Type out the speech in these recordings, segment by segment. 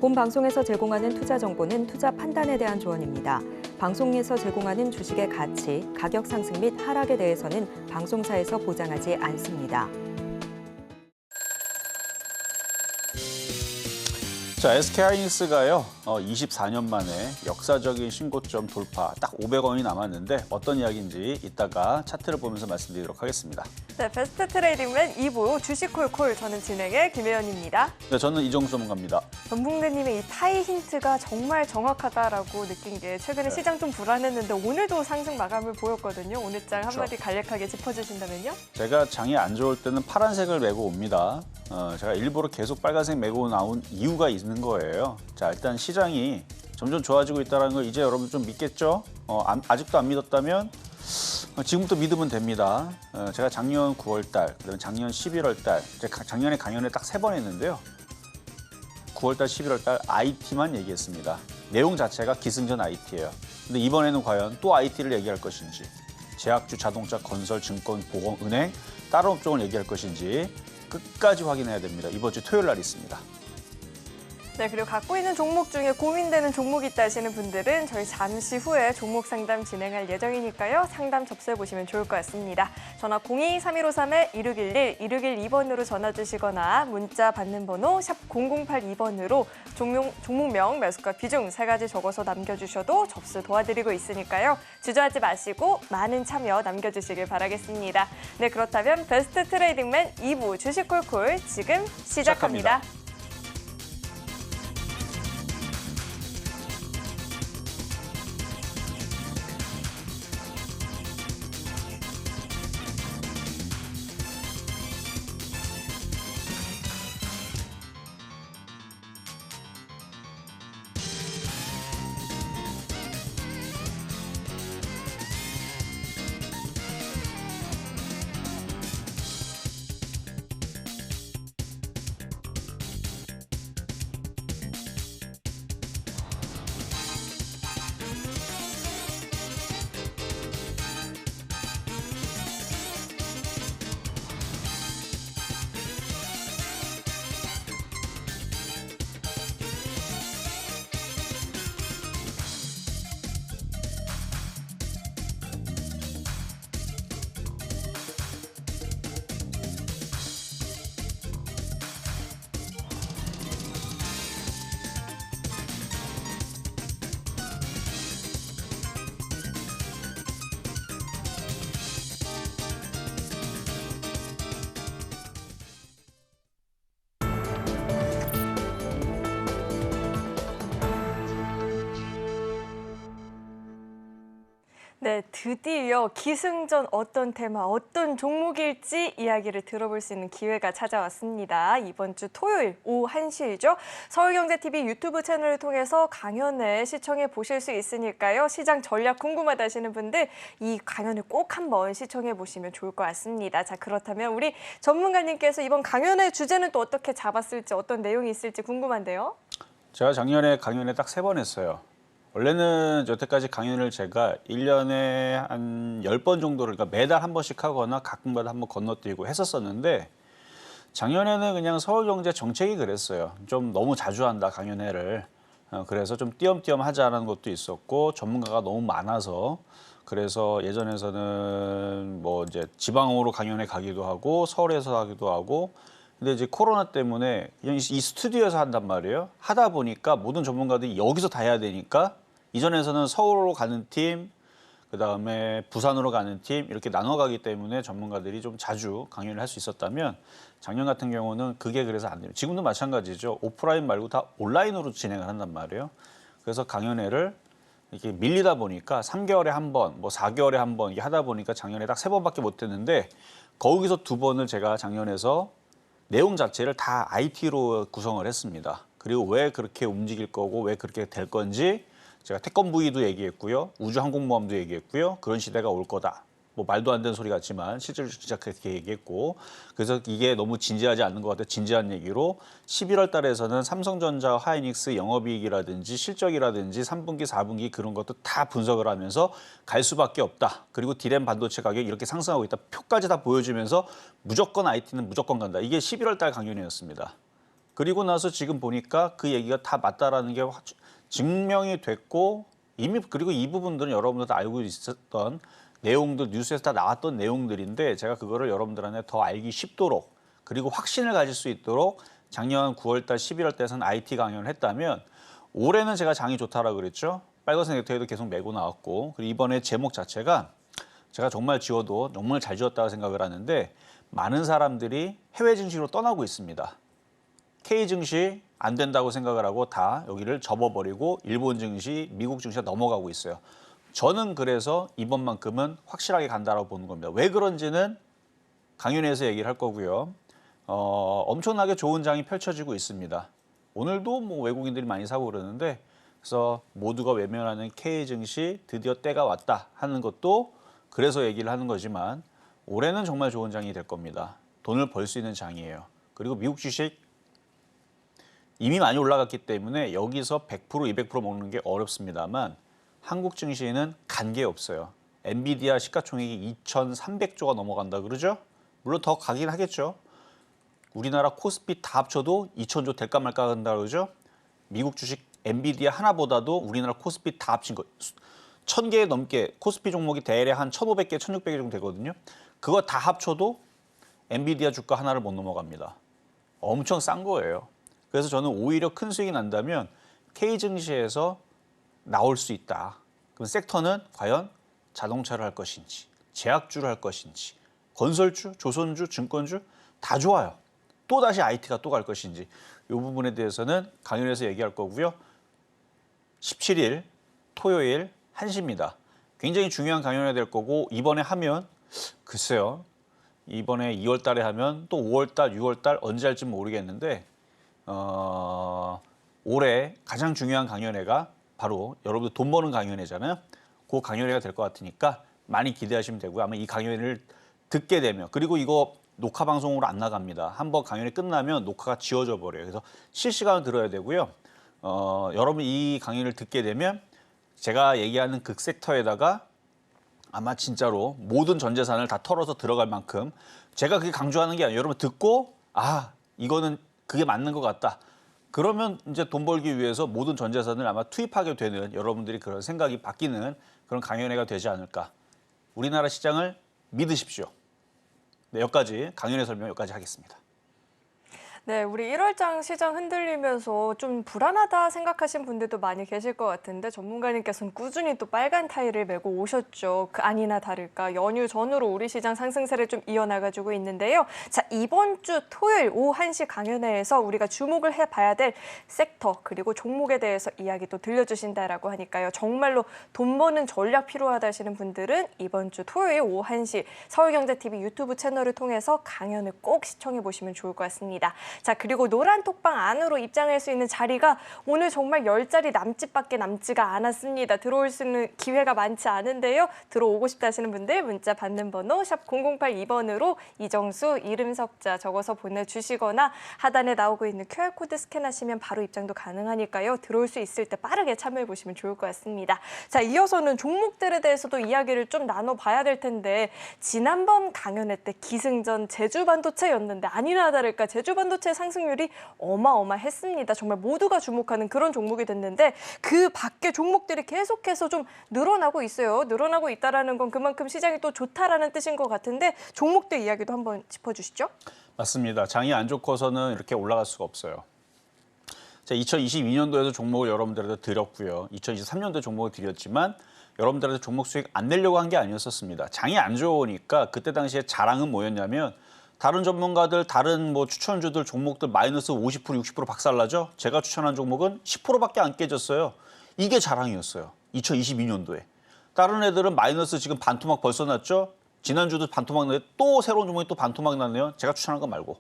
본 방송에서 제공하는 투자 정보는 투자 판단에 대한 조언입니다. 방송에서 제공하는 주식의 가치, 가격 상승 및 하락에 대해서는 방송사에서 보장하지 않습니다. 자, SK하이닉스가요, 24년 만에 역사적인 신고점 돌파, 딱 500원이 남았는데 어떤 이야기인지 이따가 차트를 보면서 말씀드리도록 하겠습니다. 네, 베스트 트레이딩맨 2부 주식콜콜, 저는 진행의 김혜연입니다. 네, 저는 이정수 전문가입니다. 전북대님의 이 타이 힌트가 정말 정확하다라고 느낀 게 최근에 시장 좀 불안했는데 오늘도 상승 마감을 보였거든요. 오늘 장 한마디 간략하게 짚어주신다면요? 제가 장이 안 좋을 때는 파란색을 메고 옵니다. 제가 일부러 계속 빨간색 메고 나온 이유가 있는 거예요. 자, 일단 시장이 점점 좋아지고 있다는 걸 이제 여러분 좀 믿겠죠? 아직도 안 믿었다면 지금부터 믿으면 됩니다. 제가 작년 9월 달, 그다음에 작년 11월 달, 작년에 강연을 딱 3번 했는데요. 9월 달, 11월 달 IT만 얘기했습니다. 내용 자체가 기승전 IT예요. 근데 이번에는 과연 또 IT를 얘기할 것인지, 제약주, 자동차, 건설, 증권, 보험, 은행, 다른 업종을 얘기할 것인지 끝까지 확인해야 됩니다. 이번 주 토요일 날 있습니다. 네, 그리고 갖고 있는 종목 중에 고민되는 종목이 있다 하시는 분들은 저희 잠시 후에 종목 상담 진행할 예정이니까요. 상담 접수해 보시면 좋을 것 같습니다. 전화 02-3153-1611, 1612번으로 전화 주시거나 문자 받는 번호 샵 0082번으로 종목명, 매수가, 비중 3가지 적어서 남겨주셔도 접수 도와드리고 있으니까요. 주저하지 마시고 많은 참여 남겨주시길 바라겠습니다. 네, 그렇다면 베스트 트레이딩맨 2부 주식콜콜 지금 시작합니다. 네, 드디어 기승전 어떤 테마, 어떤 종목일지 이야기를 들어볼 수 있는 기회가 찾아왔습니다. 이번 주 토요일 오후 1시이죠. 서울경제TV 유튜브 채널을 통해서 강연을 시청해 보실 수 있으니까요. 시장 전략 궁금하다 하시는 분들 이 강연을 꼭 한번 시청해 보시면 좋을 것 같습니다. 자, 그렇다면 우리 전문가님께서 이번 강연의 주제는 또 어떻게 잡았을지, 어떤 내용이 있을지 궁금한데요. 제가 작년에 강연에 딱 3번 했어요. 원래는 여태까지 강연을 제가 1년에 한 10번 정도를, 그러니까 매달 한 번씩 하거나 가끔가다 한번 건너뛰고 했었었는데, 작년에는 그냥 서울경제 정책이 그랬어요. 좀 너무 자주 한다, 강연회를. 그래서 좀 띄엄띄엄 하자는 것도 있었고, 전문가가 너무 많아서, 그래서 예전에서는 뭐 이제 지방으로 강연회 가기도 하고, 서울에서 하기도 하고, 근데 이제 코로나 때문에 그냥 이 스튜디오에서 한단 말이에요. 하다 보니까 모든 전문가들이 여기서 다 해야 되니까, 이전에서는 서울로 가는 팀, 그다음에 부산으로 가는 팀 이렇게 나눠 가기 때문에 전문가들이 좀 자주 강연을 할 수 있었다면, 작년 같은 경우는 그게 그래서 안 돼요. 지금도 마찬가지죠. 오프라인 말고 다 온라인으로 진행을 한단 말이에요. 그래서 강연회를 이렇게 밀리다 보니까 3개월에 한 번, 뭐 4개월에 한 번 이렇게 하다 보니까 작년에 딱 3번밖에 못 했는데, 거기서 2번을 제가 작년에서 내용 자체를 다 IT로 구성을 했습니다. 그리고 왜 그렇게 움직일 거고 왜 그렇게 될 건지 제가 태권브이도 얘기했고요. 우주항공모함도 얘기했고요. 그런 시대가 올 거다. 뭐 말도 안 되는 소리 같지만 실제로 진짜 그렇게 얘기했고, 그래서 이게 너무 진지하지 않는 것 같아요. 진지한 얘기로 11월 달에서는 삼성전자, 하이닉스 영업이익이라든지 실적이라든지 3분기, 4분기 그런 것도 다 분석을 하면서 갈 수밖에 없다. 그리고 디램 반도체 가격이 이렇게 상승하고 있다. 표까지 다 보여주면서 무조건 IT는 무조건 간다. 이게 11월 달 강연이었습니다. 그리고 나서 지금 보니까 그 얘기가 다 맞다라는 게 증명이 됐고 이미 그리고 이 부분들은 여러분들 다 알고 있었던 내용들 뉴스에서 다 나왔던 내용들인데 제가 그거를 여러분들한테 더 알기 쉽도록 그리고 확신을 가질 수 있도록 작년 9월 달 11월 달에서는 IT 강연을 했다면 올해는 제가 장이 좋다라고 그랬죠. 빨간색 넥타이도 계속 메고 나왔고 그리고 이번에 제목 자체가 제가 정말 지어도 정말 잘 지었다고 생각을 하는데 많은 사람들이 해외 증시로 떠나고 있습니다. K 증시 안 된다고 생각을 하고 다 여기를 접어버리고 일본 증시, 미국 증시가 넘어가고 있어요. 저는 그래서 이번만큼은 확실하게 간다라고 보는 겁니다. 왜 그런지는 강연에서 얘기를 할 거고요. 엄청나게 좋은 장이 펼쳐지고 있습니다. 오늘도 뭐 외국인들이 많이 사고 그러는데 그래서 모두가 외면하는 K 증시 드디어 때가 왔다 하는 것도 그래서 얘기를 하는 거지만 올해는 정말 좋은 장이 될 겁니다. 돈을 벌 수 있는 장이에요. 그리고 미국 주식 이미 많이 올라갔기 때문에 여기서 100%, 200% 먹는 게 어렵습니다만 한국 증시에는 간 게 없어요. 엔비디아 시가총액이 2,300조가 넘어간다 그러죠? 물론 더 가긴 하겠죠. 우리나라 코스피 다 합쳐도 2,000조 될까 말까 한다 그러죠? 미국 주식 엔비디아 하나보다도 우리나라 코스피 다 합친 거 1,000개 넘게 코스피 종목이 대략 한 1,500개, 1,600개 정도 되거든요. 그거 다 합쳐도 엔비디아 주가 하나를 못 넘어갑니다. 엄청 싼 거예요. 그래서 저는 오히려 큰 수익이 난다면 K 증시에서 나올 수 있다. 그럼 섹터는 과연 자동차를 할 것인지, 제약주를 할 것인지, 건설주, 조선주, 증권주 다 좋아요. 또 다시 IT가 또 갈 것인지 이 부분에 대해서는 강연에서 얘기할 거고요. 17일 토요일 1시입니다. 굉장히 중요한 강연이 될 거고 이번에 하면 글쎄요. 이번에 2월 달에 하면 또 5월 달, 6월 달 언제 할지 모르겠는데 올해 가장 중요한 강연회가 바로 여러분들 돈 버는 강연회잖아요. 그 강연회가 될 것 같으니까 많이 기대하시면 되고요. 아마 이 강연회를 듣게 되면 그리고 이거 녹화 방송으로 안 나갑니다. 한번 강연이 끝나면 녹화가 지워져 버려요. 그래서 실시간으로 들어야 되고요. 여러분 이 강연을 듣게 되면 제가 얘기하는 그 섹터에다가 아마 진짜로 모든 전 재산을 다 털어서 들어갈 만큼 제가 그게 강조하는 게 아니에요. 여러분 듣고 이거는 그게 맞는 것 같다. 그러면 이제 돈 벌기 위해서 모든 전 재산을 아마 투입하게 되는 여러분들이 그런 생각이 바뀌는 그런 강연회가 되지 않을까. 우리나라 시장을 믿으십시오. 네, 여기까지 강연회 설명 여기까지 하겠습니다. 네, 우리 1월장 시장 흔들리면서 좀 불안하다 생각하신 분들도 많이 계실 것 같은데 전문가님께서는 꾸준히 또 빨간 타이를 메고 오셨죠. 그 아니나 다를까 연휴 전후로 우리 시장 상승세를 좀 이어나가지고 있는데요. 자, 이번 주 토요일 오후 1시 강연회에서 우리가 주목을 해봐야 될 섹터 그리고 종목에 대해서 이야기도 들려주신다라고 하니까요. 정말로 돈 버는 전략 필요하다 하시는 분들은 이번 주 토요일 오후 1시 서울경제TV 유튜브 채널을 통해서 강연을 꼭 시청해 보시면 좋을 것 같습니다. 자, 그리고 노란 톡방 안으로 입장할 수 있는 자리가 오늘 정말 10자리 남짓밖에 남지가 않았습니다. 들어올 수 있는 기회가 많지 않은데요. 들어오고 싶다 하시는 분들 문자 받는 번호 샵 0082번으로 이정수, 이름 석자 적어서 보내주시거나 하단에 나오고 있는 QR코드 스캔하시면 바로 입장도 가능하니까요. 들어올 수 있을 때 빠르게 참여해 보시면 좋을 것 같습니다. 자, 이어서는 종목들에 대해서도 이야기를 좀 나눠봐야 될 텐데 지난번 강연회 때 기승전 제주반도체였는데 아니나 다를까 제주반도체 상승률이 어마어마했습니다. 정말 모두가 주목하는 그런 종목이 됐는데 그 밖에 종목들이 계속해서 좀 늘어나고 있어요. 늘어나고 있다라는 건 그만큼 시장이 또 좋다라는 뜻인 것 같은데 종목들 이야기도 한번 짚어주시죠. 맞습니다. 장이 안 좋고서는 이렇게 올라갈 수가 없어요. 자, 2022년도에도 종목을 여러분들한테 드렸고요. 2023년도에 종목을 드렸지만 여러분들한테 종목 수익 안 내려고 한 게 아니었었습니다. 장이 안 좋으니까 그때 당시에 자랑은 뭐였냐면 다른 전문가들, 다른 뭐 추천주들 종목들 마이너스 50%, 60% 박살나죠? 제가 추천한 종목은 10%밖에 안 깨졌어요. 이게 자랑이었어요. 2022년도에. 다른 애들은 마이너스 지금 반토막 벌써 났죠? 지난주도 반토막 났는데 또 새로운 종목이 또 반토막 났네요. 제가 추천한 거 말고.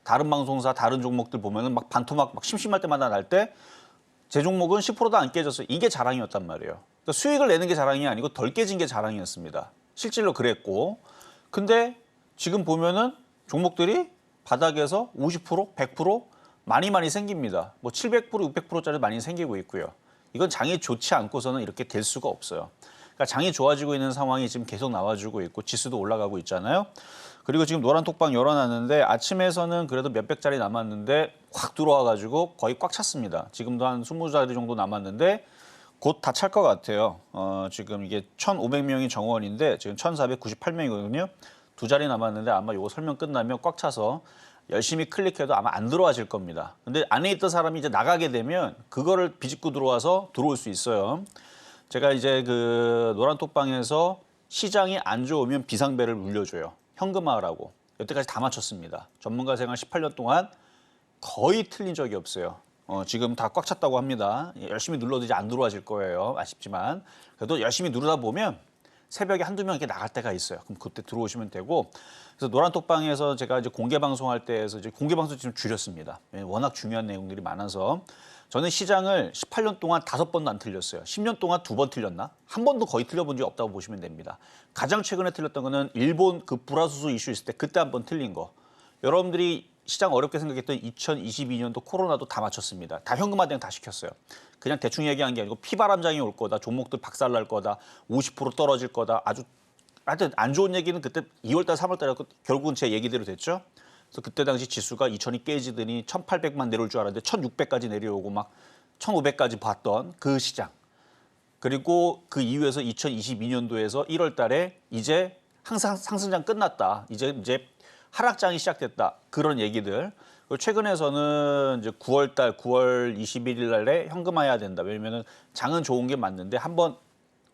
다른 방송사, 다른 종목들 보면은 막 반토막 막 심심할 때마다 날 때 제 종목은 10%도 안 깨졌어요. 이게 자랑이었단 말이에요. 그러니까 수익을 내는 게 자랑이 아니고 덜 깨진 게 자랑이었습니다. 실질로 그랬고. 근데 지금 보면은 종목들이 바닥에서 50%, 100% 많이 생깁니다. 뭐 700%, 600%짜리 많이 생기고 있고요. 이건 장이 좋지 않고서는 이렇게 될 수가 없어요. 그러니까 장이 좋아지고 있는 상황이 지금 계속 나와주고 있고 지수도 올라가고 있잖아요. 그리고 지금 노란 톡방 열어놨는데 아침에서는 그래도 몇백 자리 남았는데 확 들어와가지고 거의 꽉 찼습니다. 지금도 한 20자리 정도 남았는데 곧 다 찰 것 같아요. 지금 이게 1,500명이 정원인데 지금 1,498명이거든요. 두 자리 남았는데 아마 이거 설명 끝나면 꽉 차서 열심히 클릭해도 아마 안 들어와질 겁니다. 근데 안에 있던 사람이 이제 나가게 되면 그거를 비집고 들어와서 들어올 수 있어요. 제가 이제 그 노란 톡방에서 시장이 안 좋으면 비상벨을 울려줘요. 현금화하라고. 여태까지 다 맞췄습니다. 전문가 생활 18년 동안 거의 틀린 적이 없어요. 지금 다 꽉 찼다고 합니다. 열심히 눌러도 이제 안 들어와질 거예요. 아쉽지만. 그래도 열심히 누르다 보면 새벽에 한두 명 이렇게 나갈 때가 있어요. 그럼 그때 들어오시면 되고. 그래서 노란 톡방에서 제가 이제 공개 방송할 때에서 이제 공개 방송 좀 줄였습니다. 워낙 중요한 내용들이 많아서. 저는 시장을 18년 동안 5번도 안 틀렸어요. 10년 동안 2번 틀렸나? 한 번도 거의 틀려본 적이 없다고 보시면 됩니다. 가장 최근에 틀렸던 거는 일본 그 불화수소 이슈 있을 때 그때 한 번 틀린 거. 여러분들이 시장 어렵게 생각했던 2022년도 코로나도 다 맞췄습니다. 다 현금화된 다 시켰어요. 그냥 대충 얘기한 게 아니고 피바람장이 올 거다. 종목들 박살날 거다. 50% 떨어질 거다. 아주 하여튼 안 좋은 얘기는 그때 2월달, 3월달에 결국은 제 얘기대로 됐죠. 그래서 그때 당시 지수가 2,000이 깨지더니 1,800만 내려올 줄 알았는데 1,600까지 내려오고 막 1,500까지 봤던 그 시장. 그리고 그 이후에서 2022년도에서 1월 달에 이제 항상 상승장 끝났다. 이제 하락장이 시작됐다. 그런 얘기들. 그리고 최근에서는 이제 9월 달, 9월 21일 날에 현금화해야 된다. 왜냐면은 장은 좋은 게 맞는데 한번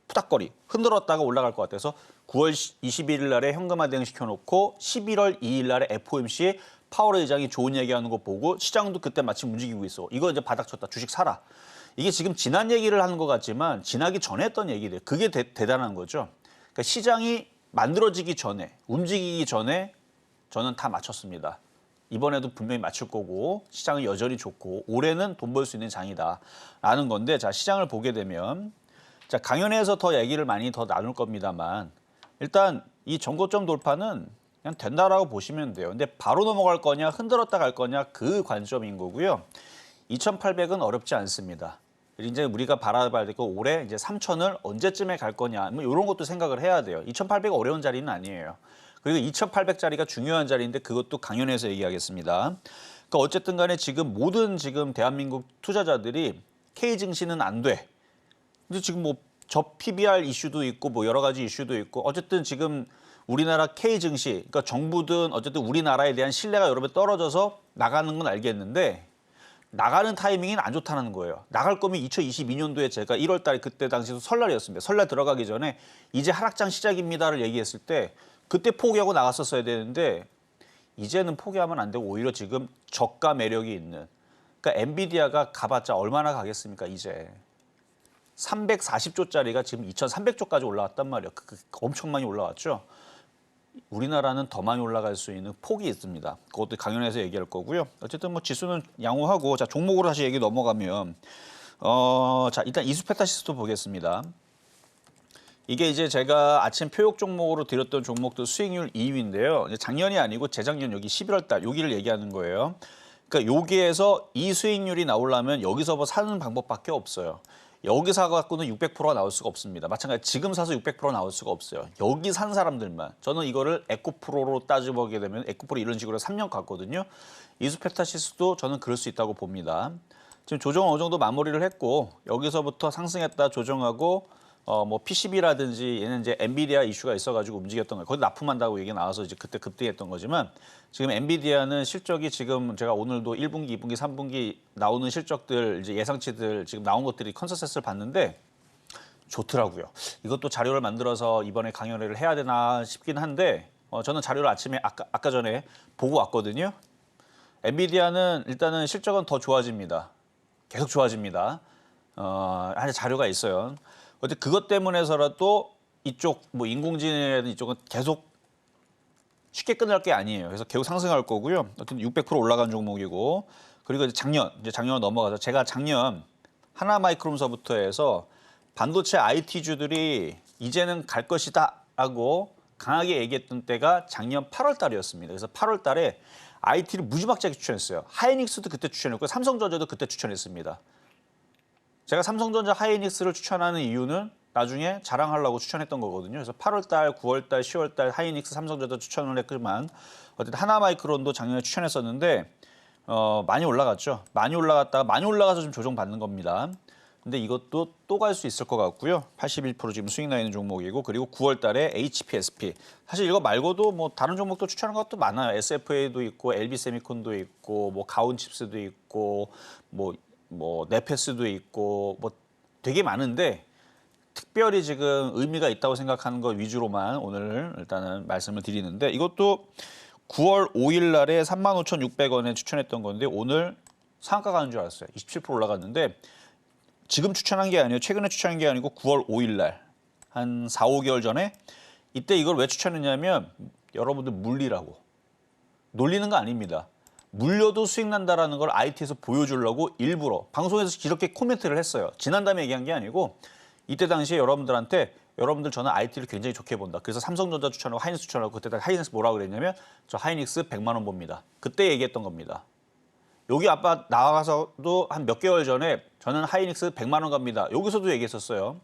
푸닥거리 흔들었다가 올라갈 것 같아서 9월 21일 날에 현금화 대응 시켜놓고 11월 2일 날에 FOMC 파월 의장이 좋은 얘기하는 거 보고 시장도 그때 마침 움직이고 있어. 이거 이제 바닥 쳤다. 주식 사라. 이게 지금 지난 얘기를 하는 것 같지만 지나기 전에 했던 얘기들. 그게 대단한 거죠. 그러니까 시장이 만들어지기 전에, 움직이기 전에 저는 다 맞췄습니다. 이번에도 분명히 맞출 거고 시장은 여전히 좋고 올해는 돈 벌 수 있는 장이다라는 건데 자 시장을 보게 되면 자 강연회에서 더 얘기를 많이 더 나눌 겁니다만 일단 이 전고점 돌파는 그냥 된다라고 보시면 돼요. 근데 바로 넘어갈 거냐 흔들었다 갈 거냐 그 관점인 거고요. 2,800은 어렵지 않습니다. 이제 우리가 바라봐야 되고 올해 이제 3,000을 언제쯤에 갈 거냐 뭐 이런 것도 생각을 해야 돼요. 2,800이 어려운 자리는 아니에요. 그리고 2,800짜리가 중요한 자리인데 그것도 강연에서 얘기하겠습니다. 그러니까 어쨌든 간에 지금 모든 지금 대한민국 투자자들이 K 증시는 안 돼. 근데 지금 뭐 저 PBR 이슈도 있고 뭐 여러 가지 이슈도 있고 어쨌든 지금 우리나라 K 증시 그러니까 정부든 어쨌든 우리나라에 대한 신뢰가 여러 배 떨어져서 나가는 건 알겠는데 나가는 타이밍은 안 좋다는 거예요. 나갈 거면 2022년도에 제가 1월 달에 그때 당시도 설날이었습니다. 설날 들어가기 전에 이제 하락장 시작입니다를 얘기했을 때 그때 포기하고 나갔었어야 되는데 이제는 포기하면 안 되고 오히려 지금 저가 매력이 있는 그러니까 엔비디아가 가봤자 얼마나 가겠습니까 이제 340조짜리가 지금 2,300조까지 올라왔단 말이에요. 엄청 많이 올라왔죠. 우리나라는 더 많이 올라갈 수 있는 폭이 있습니다. 그것도 강연에서 얘기할 거고요. 어쨌든 뭐 지수는 양호하고 자 종목으로 다시 얘기 넘어가면 자 일단 이수페타시스도 보겠습니다. 이게 이제 제가 아침 표역 종목으로 드렸던 종목도 수익률 2위인데요. 작년이 아니고 재작년 여기 11월 달 여기를 얘기하는 거예요. 그러니까 여기에서 이 수익률이 나오려면 여기서 뭐 사는 방법밖에 없어요. 여기 사갖고는 600%가 나올 수가 없습니다. 마찬가지 지금 사서 600% 나올 수가 없어요. 여기 산 사람들만. 저는 이거를 에코프로로 따져보게 되면 에코프로 이런 식으로 3년 갔거든요. 이수페타시스도 저는 그럴 수 있다고 봅니다. 지금 조정 어느 정도 마무리를 했고 여기서부터 상승했다 조정하고 뭐 PCB라든지 얘는 이제 엔비디아 이슈가 있어가지고 움직였던 거예요. 거기 납품한다고 얘기 나와서 이제 그때 급등했던 거지만 지금 엔비디아는 실적이 지금 제가 오늘도 1분기, 2분기, 3분기 나오는 실적들 이제 예상치들 지금 나온 것들이 컨센서스를 봤는데 좋더라고요. 이것도 자료를 만들어서 이번에 강연회를 해야 되나 싶긴 한데 저는 자료를 아침에 아까 전에 보고 왔거든요. 엔비디아는 일단은 실적은 더 좋아집니다. 계속 좋아집니다. 아니 자료가 있어요. 어쨌든 그것 때문에서라도 이쪽 뭐 인공지능이라든 이쪽은 계속 쉽게 끝날 게 아니에요. 그래서 계속 상승할 거고요. 어쨌든 600% 올라간 종목이고 그리고 이제 작년 넘어가서 제가 작년 하나마이크론서부터 해서 반도체 IT주들이 이제는 갈 것이다라고 강하게 얘기했던 때가 작년 8월 달이었습니다. 그래서 8월 달에 IT를 무지막지하게 추천했어요. 하이닉스도 그때 추천했고 삼성전자도 그때 추천했습니다. 제가 삼성전자 하이닉스를 추천하는 이유는 나중에 자랑하려고 추천했던 거거든요. 그래서 8월 달, 9월 달, 10월 달 하이닉스, 삼성전자 추천을 했지만 어쨌든 하나마이크론도 작년에 추천했었는데 많이 올라갔죠. 많이 올라가서 좀 조정받는 겁니다. 근데 이것도 또 갈 수 있을 것 같고요. 81% 지금 수익 나 있는 종목이고, 그리고 9월 달에 HPSP. 사실 이거 말고도 뭐 다른 종목도 추천한 것도 많아요. SFA도 있고, LB세미콘도 있고, 뭐 가온칩스도 있고, 뭐 네페스도 있고, 뭐 되게 많은데 특별히 지금 의미가 있다고 생각하는 것 위주로만 오늘 일단은 말씀을 드리는데, 이것도 9월 5일 날에 35,600원에 추천했던 건데 오늘 상한가 가는 줄 알았어요. 27% 올라갔는데 지금 추천한 게 아니에요. 최근에 추천한 게 아니고 9월 5일 날 한 4, 5개월 전에 이때 이걸 왜 추천했냐면 여러분들 물리라고. 놀리는 거 아닙니다. 물려도 수익 난다라는 걸 IT에서 보여주려고 일부러 방송에서 이렇게 코멘트를 했어요. 지난 다음에 얘기한 게 아니고 이때 당시에 여러분들한테 여러분들 저는 IT를 굉장히 좋게 본다. 그래서 삼성전자 추천하고 하이닉스 추천하고 그때 하이닉스 뭐라고 그랬냐면 저 하이닉스 100만 원 봅니다. 그때 얘기했던 겁니다. 여기 아빠 나와서도 한 몇 개월 전에 저는 하이닉스 100만 원 갑니다. 여기서도 얘기했었어요.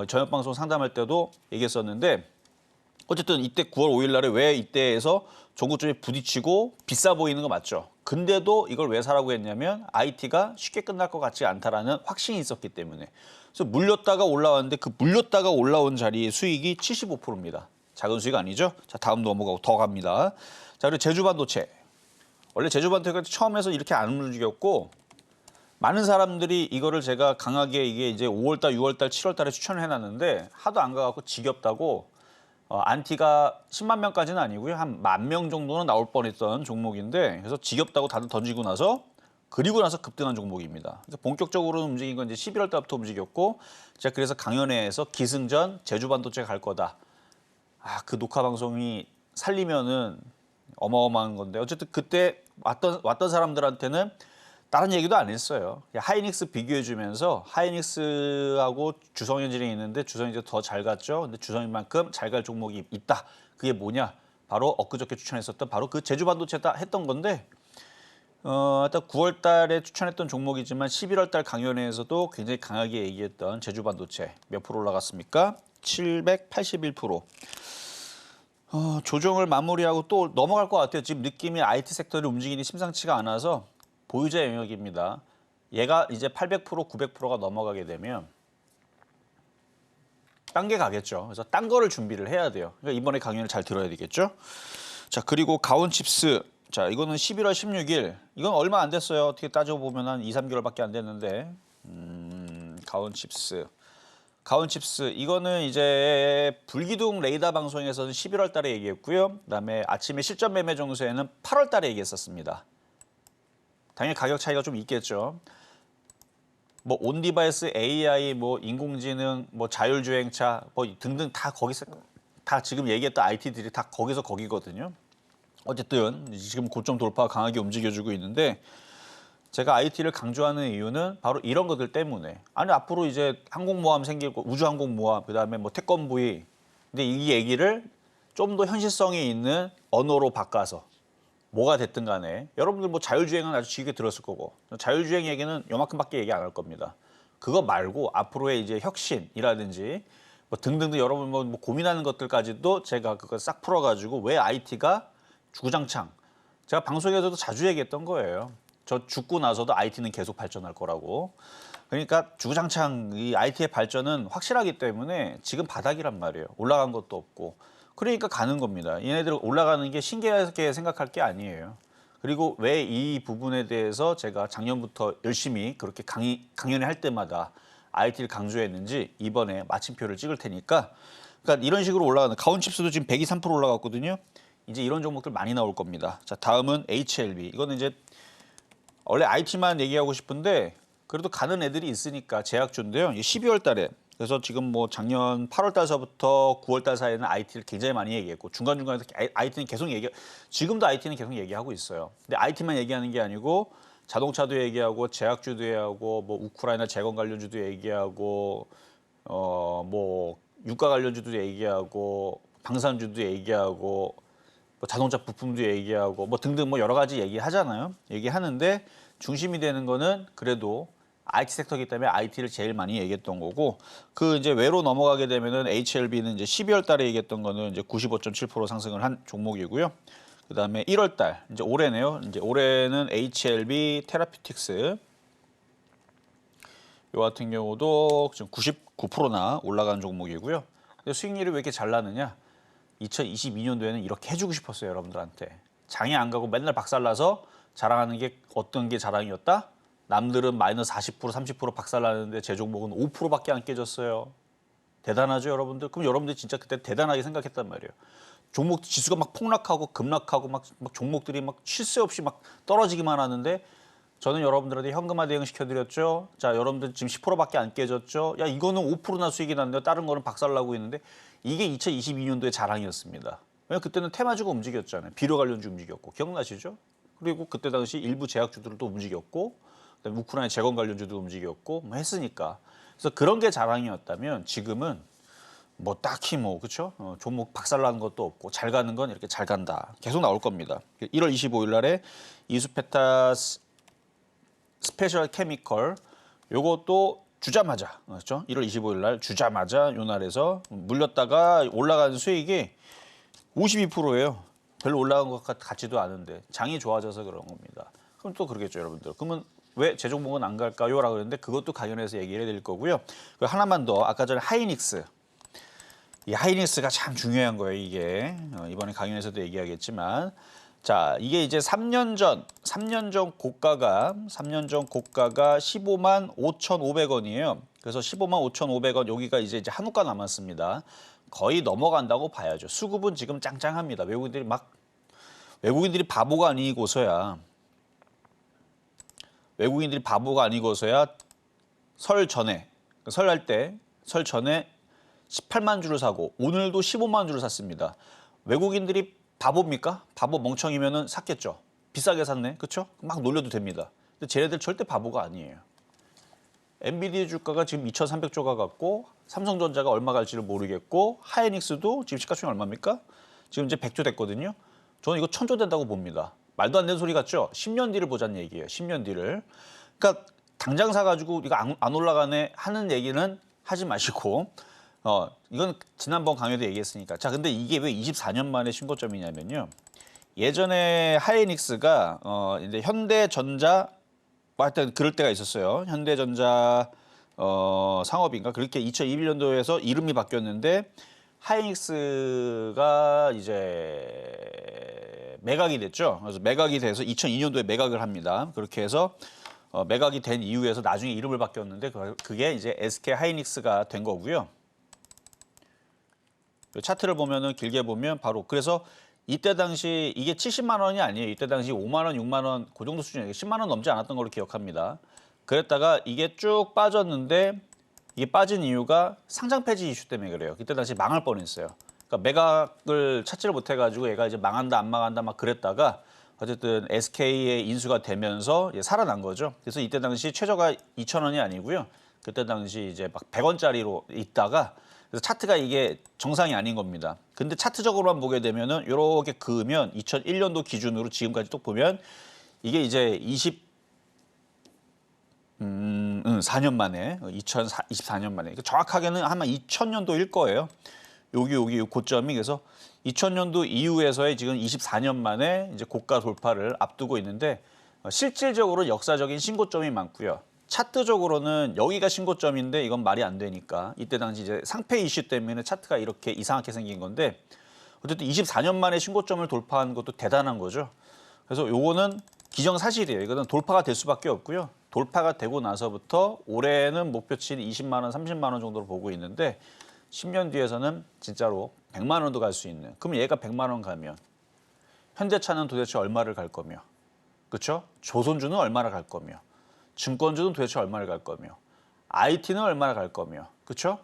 저녁 방송 상담할 때도 얘기했었는데 어쨌든 이때 9월 5일 날에 왜 이때에서 종구점이 부딪히고 비싸 보이는 거 맞죠? 근데도 이걸 왜 사라고 했냐면 IT가 쉽게 끝날 것 같지 않다라는 확신이 있었기 때문에. 그래서 물렸다가 올라왔는데 그 물렸다가 올라온 자리의 수익이 75%입니다. 작은 수익 아니죠? 자, 다음 넘어가고 더 갑니다. 자, 그리고 제주반도체. 원래 제주반도체가 처음에서 이렇게 안 움직였고 많은 사람들이 이거를 제가 강하게 이게 이제 5월달, 6월달, 7월달에 추천을 해놨는데 하도 안 가갖고 지겹다고 안티가 10만 명까지는 아니고요. 한 10,000명 정도는 나올 뻔했던 종목인데 그래서 지겹다고 다들 던지고 나서 그리고 나서 급등한 종목입니다. 그래서 본격적으로 움직인 건 이제 11월 달부터 움직였고 제가 그래서 강연회에서 기승전 제주반도체 갈 거다. 그 녹화 방송이 살리면은 어마어마한 건데 어쨌든 그때 왔던 사람들한테는 다른 얘기도 안 했어요. 하이닉스 비교해주면서 하이닉스하고 주성현진이 있는데 주성현진이 더 잘 갔죠. 근데 주성현만큼 잘 갈 종목이 있다. 그게 뭐냐? 바로 엊그저께 추천했었던 바로 그 제주반도체다 했던 건데 일단 9월 달에 추천했던 종목이지만 11월 달 강연회에서도 굉장히 강하게 얘기했던 제주반도체 몇 프로 올라갔습니까? 781%. 조정을 마무리하고 또 넘어갈 것 같아요. 지금 느낌이 IT 섹터를 움직이니 심상치가 않아서 보유자 영역입니다. 얘가 이제 800%, 900%가 넘어가게 되면 딴 게 가겠죠. 그래서 딴 거를 준비를 해야 돼요. 그러니까 이번에 강연을 잘 들어야 되겠죠. 자, 그리고 가온칩스. 자, 이거는 11월 16일. 이건 얼마 안 됐어요. 어떻게 따져보면 한 2, 3개월밖에 안 됐는데. 가온칩스. 이거는 이제 불기둥 레이더 방송에서는 11월 달에 얘기했고요. 그다음에 아침에 실전 매매 정수에는 8월 달에 얘기했었습니다. 당연히 가격 차이가 좀 있겠죠. 뭐 온디바이스, AI, 뭐 인공지능, 뭐 자율주행차, 뭐 등등 다 거기서 다 지금 얘기했던 IT들이 다 거기서 거기거든요. 어쨌든 지금 고점 돌파 강하게 움직여주고 있는데 제가 IT를 강조하는 이유는 바로 이런 것들 때문에. 아니 앞으로 이제 항공모함 생기고 우주항공모함 그다음에 뭐 태권브이. 근데 이 얘기를 좀 더 현실성이 있는 언어로 바꿔서 뭐가 됐든 간에 여러분들 뭐 자율주행은 아주 지게 들었을 거고 자율주행 얘기는 요만큼밖에 얘기 안 할 겁니다. 그거 말고 앞으로의 이제 혁신이라든지 뭐 등등등 여러분 뭐 고민하는 것들까지도 제가 그거 싹 풀어가지고 왜 IT가 주구장창 제가 방송에서도 자주 얘기했던 거예요. 저 죽고 나서도 IT는 계속 발전할 거라고. 그러니까 주구장창 이 IT의 발전은 확실하기 때문에 지금 바닥이란 말이에요. 올라간 것도 없고. 그러니까 가는 겁니다. 얘네들 올라가는 게 신기하게 생각할 게 아니에요. 그리고 왜 이 부분에 대해서 제가 작년부터 열심히 그렇게 강연을 할 때마다 IT를 강조했는지 이번에 마침표를 찍을 테니까 그러니까 이런 식으로 올라가는 가온칩스도 지금 123% 올라갔거든요. 이제 이런 종목들 많이 나올 겁니다. 자, 다음은 HLB. 이거는 이제 원래 IT만 얘기하고 싶은데 그래도 가는 애들이 있으니까 제약주인데요. 12월 달에 그래서 지금 뭐 작년 8월 달서부터 9월 달 사이에는 IT를 굉장히 많이 얘기했고 중간중간에 IT는 계속 지금도 IT는 계속 얘기하고 있어요. 근데 IT만 얘기하는 게 아니고 자동차도 얘기하고 제약주도 얘기하고 뭐 우크라이나 재건 관련주도 얘기하고 뭐 유가 관련주도 얘기하고 방산주도 얘기하고 뭐 자동차 부품도 얘기하고 뭐 등등 뭐 여러 가지 얘기하잖아요. 얘기하는데 중심이 되는 거는 그래도 IT 섹터이기 때문에 IT를 제일 많이 얘기했던 거고 그 이제 외로 넘어가게 되면은 HLB는 이제 12월 달에 얘기했던 거는 이제 95.7% 상승을 한 종목이고요. 그다음에 1월 달 이제 올해네요. 이제 올해는 HLB 테라피틱스 요 같은 경우도 지금 99%나 올라간 종목이고요. 근데 수익률이 왜 이렇게 잘 나느냐? 2022년도에는 이렇게 해주고 싶었어요, 여러분들한테. 장이 안 가고 맨날 박살나서 자랑하는 게 어떤 게 자랑이었다? 남들은 마이너스 40%, 30% 박살나는데 제 종목은 5%밖에 안 깨졌어요. 대단하죠, 여러분들? 그럼 여러분들 진짜 그때 대단하게 생각했단 말이에요. 종목 지수가 막 폭락하고 급락하고 막 종목들이 막 쉴 새 없이 막 떨어지기만 하는데 저는 여러분들한테 현금화 대응 시켜드렸죠. 자, 여러분들 지금 10%밖에 안 깨졌죠. 야, 이거는 5%나 수익이 났는데 다른 거는 박살나고 있는데 이게 2022년도의 자랑이었습니다. 왜냐면 그때는 테마주가 움직였잖아요. 비료 관련주 움직였고 기억나시죠? 그리고 그때 당시 일부 제약주들도 움직였고 그다음에 우크라이나 재건 관련주도 움직였고 뭐 했으니까. 그래서 그런 게 자랑이었다면 지금은 뭐 딱히 뭐 그렇죠? 종목 박살나는 것도 없고 잘 가는 건 이렇게 잘 간다. 계속 나올 겁니다. 1월 25일 날에 이수페타 스페셜 케미컬 요것도 주자마자 그렇죠? 1월 25일 날 주자마자 요 날에서 물렸다가 올라가는 수익이 52%예요. 별로 올라간 것 같지도 않은데 장이 좋아져서 그런 겁니다. 그럼 또 그러겠죠, 여러분들. 그러면 왜 제 종목은 안 갈까요? 라고 그랬는데 그것도 강연에서 얘기를 해드릴 거고요. 그리고 하나만 더 아까 전에 하이닉스. 이 하이닉스가 참 중요한 거예요, 이게. 이번에 강연에서도 얘기하겠지만 자, 이게 이제 3년 전 고가가 15만 5,500원이에요. 그래서 15만 5,500원 여기가 이제 한우가 남았습니다. 거의 넘어간다고 봐야죠. 수급은 지금 짱짱합니다. 외국인들이 바보가 아니고서야 설 전에 18만 주를 사고 오늘도 15만 주를 샀습니다. 외국인들이 바보입니까? 바보 멍청이면은 샀겠죠. 비싸게 샀네, 그렇죠? 막 놀려도 됩니다. 근데 쟤네들 절대 바보가 아니에요. 엔비디아 주가가 지금 2,300조가 갔고 삼성전자가 얼마 갈지를 모르겠고 하이닉스도 지금 시가총액 얼마입니까? 지금 이제 100조 됐거든요. 저는 이거 1,000조 된다고 봅니다. 말도 안 되는 소리 같죠? 10년 뒤를 보자는 얘기예요. 10년 뒤를. 그러니까 당장 사가지고 이거 안 올라가네 하는 얘기는 하지 마시고 이건 지난번 강의도 얘기했으니까. 자, 근데 이게 왜 24년 만에 신고점이냐면요. 예전에 하이닉스가 이제 현대전자 하여튼 그럴 때가 있었어요. 현대전자 상업인가 그렇게 2021년도에서 이름이 바뀌었는데 하이닉스가 이제 매각이 됐죠. 그래서 매각이 돼서 2002년도에 매각을 합니다. 그렇게 해서 매각이 된 이후에서 나중에 이름을 바뀌었는데 그게 이제 SK 하이닉스가 된 거고요. 차트를 보면은 길게 보면 바로 그래서 이때 당시 이게 70만 원이 아니에요. 이때 당시 5만 원, 6만 원 그 정도 수준이에요. 10만 원 넘지 않았던 걸로 기억합니다. 그랬다가 이게 쭉 빠졌는데 이게 빠진 이유가 상장 폐지 이슈 때문에 그래요. 이때 당시 망할 뻔했어요. 그러니까 매각을 찾지를 못해가지고 얘가 이제 망한다 안 망한다 막 그랬다가 어쨌든 SK의 인수가 되면서 살아난 거죠. 그래서 이때 당시 최저가 2,000원이 아니고요. 그때 당시 이제 막 100원짜리로 있다가 그래서 차트가 이게 정상이 아닌 겁니다. 근데 차트적으로만 보게 되면은 이렇게 그으면 2001년도 기준으로 지금까지 또 보면 이게 이제 4년 만에 2024년 만에 정확하게는 아마 2000년도일 거예요. 여기 고점이 그래서 2000년도 이후에서의 지금 24년 만에 이제 고가 돌파를 앞두고 있는데 실질적으로 역사적인 신고점이 많고요. 차트적으로는 여기가 신고점인데 이건 말이 안 되니까 이때 당시 이제 상폐 이슈 때문에 차트가 이렇게 이상하게 생긴 건데 어쨌든 24년 만에 신고점을 돌파한 것도 대단한 거죠. 그래서 요거는 기정사실이에요. 이거는 돌파가 될 수밖에 없고요. 돌파가 되고 나서부터 올해는 목표치는 20만 원, 30만 원 정도로 보고 있는데 10년 뒤에서는 진짜로 100만 원도 갈 수 있는. 그럼 얘가 100만 원 가면 현대차는 도대체 얼마를 갈 거며, 그렇죠? 조선주는 얼마나 갈 거며, 증권주는 도대체 얼마를 갈 거며, IT는 얼마나 갈 거며, 그렇죠?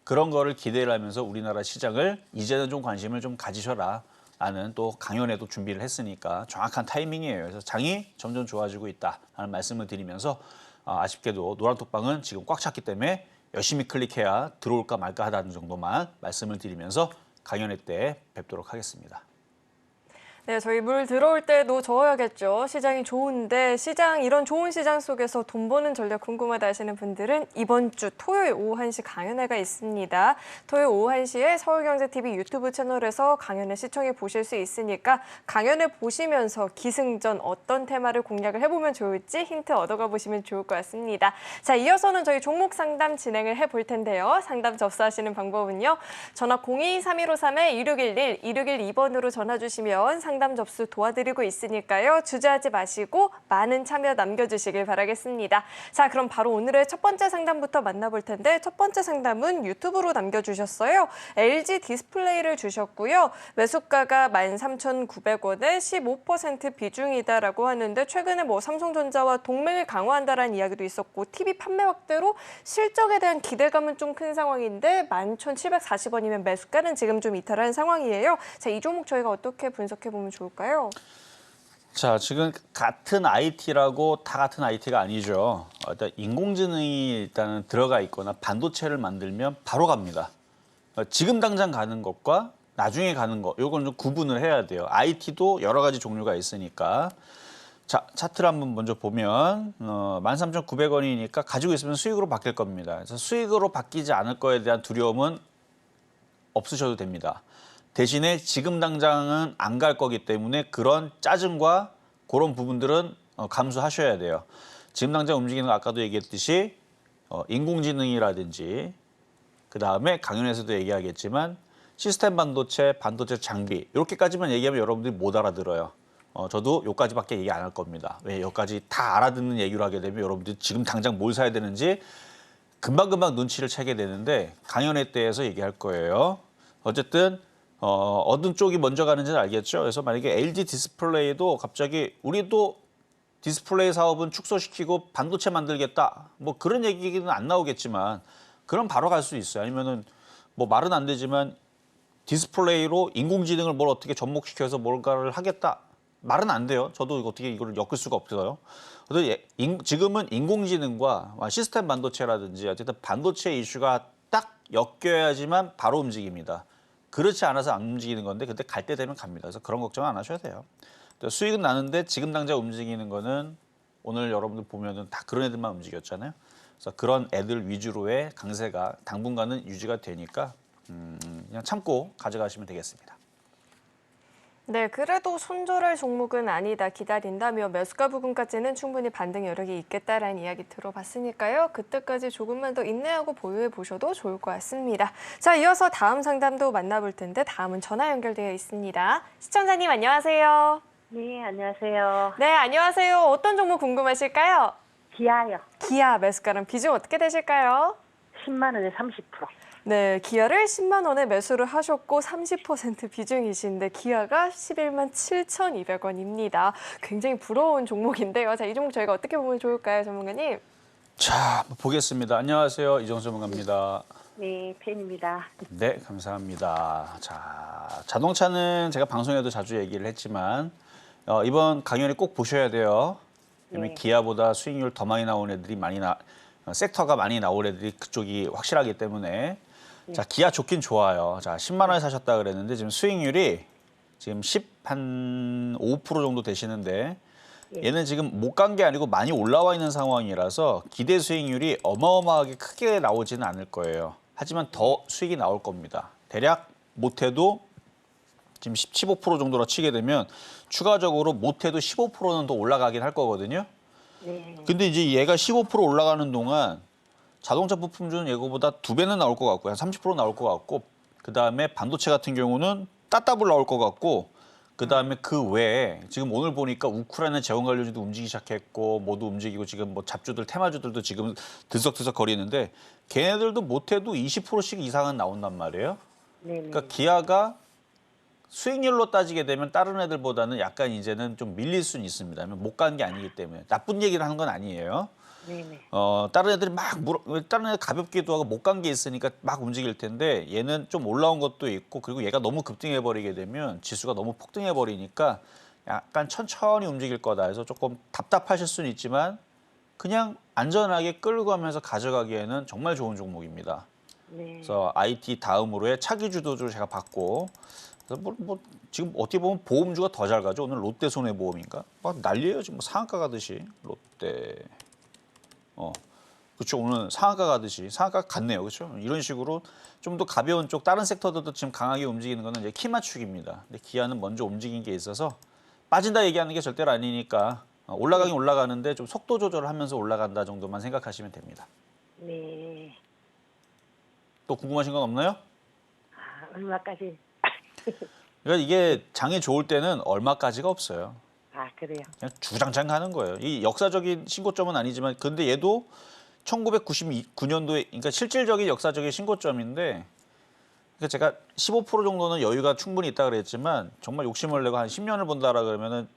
그런 거를 기대를 하면서 우리나라 시장을 이제는 좀 관심을 좀 가지셔라 라는 또 강연에도 준비를 했으니까 정확한 타이밍이에요. 그래서 장이 점점 좋아지고 있다라는 말씀을 드리면서 아쉽게도 노란톡방은 지금 꽉 찼기 때문에 열심히 클릭해야 들어올까 말까 하다는 정도만 말씀을 드리면서 강연회 때 뵙도록 하겠습니다. 네, 저희 물 들어올 때도 저어야겠죠. 시장이 좋은데 이런 좋은 시장 속에서 돈 버는 전략 궁금하다 하시는 분들은 이번 주 토요일 오후 1시 강연회가 있습니다. 토요일 오후 1시에 서울경제TV 유튜브 채널에서 강연회 시청해 보실 수 있으니까 강연회 보시면서 기승전 어떤 테마를 공략을 해보면 좋을지 힌트 얻어가 보시면 좋을 것 같습니다. 자, 이어서는 저희 종목 상담 진행을 해볼 텐데요. 상담 접수하시는 방법은요. 전화 02-3153-2611, 2612번으로 전화 주시면 상담 접수 도와드리고 있으니까요. 주저하지 마시고 많은 참여 남겨주시길 바라겠습니다. 자, 그럼 바로 오늘의 첫 번째 상담부터 만나볼 텐데 첫 번째 상담은 유튜브로 남겨주셨어요. LG 디스플레이를 주셨고요. 매수가가 13,900원에 15% 비중이다라고 하는데 최근에 삼성전자와 동맹을 강화한다라는 이야기도 있었고 TV 판매 확대로 실적에 대한 기대감은 좀 큰 상황인데 11,740원이면 매수가는 지금 좀 이탈한 상황이에요. 자, 이 종목 저희가 어떻게 분석해 보면 좋을까요? 자, 지금 같은 IT라고 다 같은 IT가 아니죠. 일단 인공지능이 일단은 들어가 있거나 반도체를 만들면 바로 갑니다. 지금 당장 가는 것과 나중에 가는 것, 이건 좀 구분을 해야 돼요. IT도 여러 가지 종류가 있으니까. 자, 차트를 한번 먼저 보면 13,900원이니까 가지고 있으면 수익으로 바뀔 겁니다. 그래서 수익으로 바뀌지 않을 거에 대한 두려움은 없으셔도 됩니다. 대신에 지금 당장은 안 갈 거기 때문에 그런 짜증과 그런 부분들은 감수하셔야 돼요. 지금 당장 움직이는 거 아까도 얘기했듯이 인공지능이라든지 그다음에 강연에서도 얘기하겠지만 시스템 반도체, 반도체 장비 이렇게까지만 얘기하면 여러분들이 못 알아들어요. 저도 여기까지밖에 얘기 안 할 겁니다. 왜 여기까지 다 알아듣는 얘기를 하게 되면 여러분들이 지금 당장 뭘 사야 되는지 금방금방 눈치를 채게 되는데 강연회 때에서 얘기할 거예요. 어쨌든 어떤 쪽이 먼저 가는지는 알겠죠. 그래서 만약에 LG 디스플레이도 갑자기 우리도 디스플레이 사업은 축소시키고 반도체 만들겠다. 뭐 그런 얘기는 안 나오겠지만 그럼 바로 갈 수 있어요. 아니면은 뭐 말은 안 되지만 디스플레이로 인공지능을 뭘 어떻게 접목시켜서 뭔가를 하겠다. 말은 안 돼요. 저도 어떻게 이걸 엮을 수가 없어요. 그래서 지금은 인공지능과 시스템 반도체라든지 어쨌든 반도체 이슈가 딱 엮여야지만 바로 움직입니다. 그렇지 않아서 안 움직이는 건데 그때 갈 때 되면 갑니다. 그래서 그런 걱정 안 하셔도 돼요. 수익은 나는데 지금 당장 움직이는 거는 오늘 여러분들 보면은 다 그런 애들만 움직였잖아요. 그래서 그런 애들 위주로의 강세가 당분간은 유지가 되니까 그냥 참고 가져가시면 되겠습니다. 네, 그래도 손절할 종목은 아니다, 기다린다며 매수가 부분까지는 충분히 반등 여력이 있겠다라는 이야기 들어봤으니까요. 그때까지 조금만 더 인내하고 보유해 보셔도 좋을 것 같습니다. 자, 이어서 다음 상담도 만나볼 텐데 다음은 전화 연결되어 있습니다. 시청자님 안녕하세요. 네, 안녕하세요. 네, 안녕하세요. 어떤 종목 궁금하실까요? 기아요. 기아 매수가랑 비중 어떻게 되실까요? 10만 원에 30%. 네, 기아를 10만 원에 매수를 하셨고 30% 비중이신데 기아가 11만 7,200원입니다. 굉장히 부러운 종목인데요. 자, 이 종목 저희가 어떻게 보면 좋을까요, 전문가님? 자, 보겠습니다. 안녕하세요. 이정수 전문가입니다. 네, 팬입니다. 네, 감사합니다. 자, 자동차는 제가 방송에도 자주 얘기를 했지만 이번 강연에 꼭 보셔야 돼요. 왜냐면 네. 기아보다 수익률 더 많이 나온 애들이 섹터가 많이 나올 애들이 그쪽이 확실하기 때문에 자, 기아 좋긴 좋아요. 자, 10만 원에 사셨다 그랬는데 지금 수익률이 지금 5% 정도 되시는데 얘는 지금 못 간 게 아니고 많이 올라와 있는 상황이라서 기대 수익률이 어마어마하게 크게 나오지는 않을 거예요. 하지만 더 수익이 나올 겁니다. 대략 못해도 지금 15% 정도로 치게 되면 추가적으로 못해도 15%는 더 올라가긴 할 거거든요. 네. 근데 이제 얘가 15% 올라가는 동안 자동차 부품주는 얘거보다 2배는 나올 것 같고 한 30% 나올 것 같고 그다음에 반도체 같은 경우는 따따블 나올 것 같고 그다음에 그 외에 지금 오늘 보니까 우크라이나 재원 관련주도 움직이기 시작했고 모두 움직이고 지금 뭐 잡주들 테마주들도 지금 들썩들썩 거리는데 걔네들도 못해도 20%씩 이상은 나온단 말이에요. 네. 그러니까 기아가 수익률로 따지게 되면 다른 애들보다는 약간 이제는 좀 밀릴 수는 있습니다. 못 간 게 아니기 때문에 나쁜 얘기를 하는 건 아니에요. 네. 다른 애들이 다른 애들 가볍기도 하고 못 간 게 있으니까 막 움직일 텐데 얘는 좀 올라온 것도 있고 그리고 얘가 너무 급등해 버리게 되면 지수가 너무 폭등해 버리니까 약간 천천히 움직일 거다 해서 조금 답답하실 수는 있지만 그냥 안전하게 끌고 가면서 가져가기에는 정말 좋은 종목입니다. 네. 그래서 IT 다음으로의 차기 주도주를 제가 봤고 그래서 지금 어떻게 보면 보험주가 더 잘 가죠. 오늘 롯데 손해보험인가? 막 난리예요. 지금 상한가 가듯이 롯데. 그렇죠. 오늘 상한가 가듯이 상한가 같네요. 그렇죠. 이런 식으로 좀 더 가벼운 쪽 다른 섹터들도 지금 강하게 움직이는 거는 이제 키 맞추기입니다. 근데 기아는 먼저 움직인 게 있어서 빠진다 얘기하는 게 절대로 아니니까 올라가긴 올라가는데 좀 속도 조절을 하면서 올라간다 정도만 생각하시면 됩니다. 네. 또 궁금하신 건 없나요? 아, 얼마까지? 그러니까 이게 장이 좋을 때는 얼마까지가 없어요. 아, 그래요. 그냥 주장창 가는 거예요. 이 역사적인 신고점은 아니지만 근데 얘도 1999년도에 그러니까 실질적인 역사적인 신고점인데 그러니까 제가 15% 정도는 여유가 충분히 있다 그랬지만 정말 욕심을 내고 한 10년을 본다라 그러면은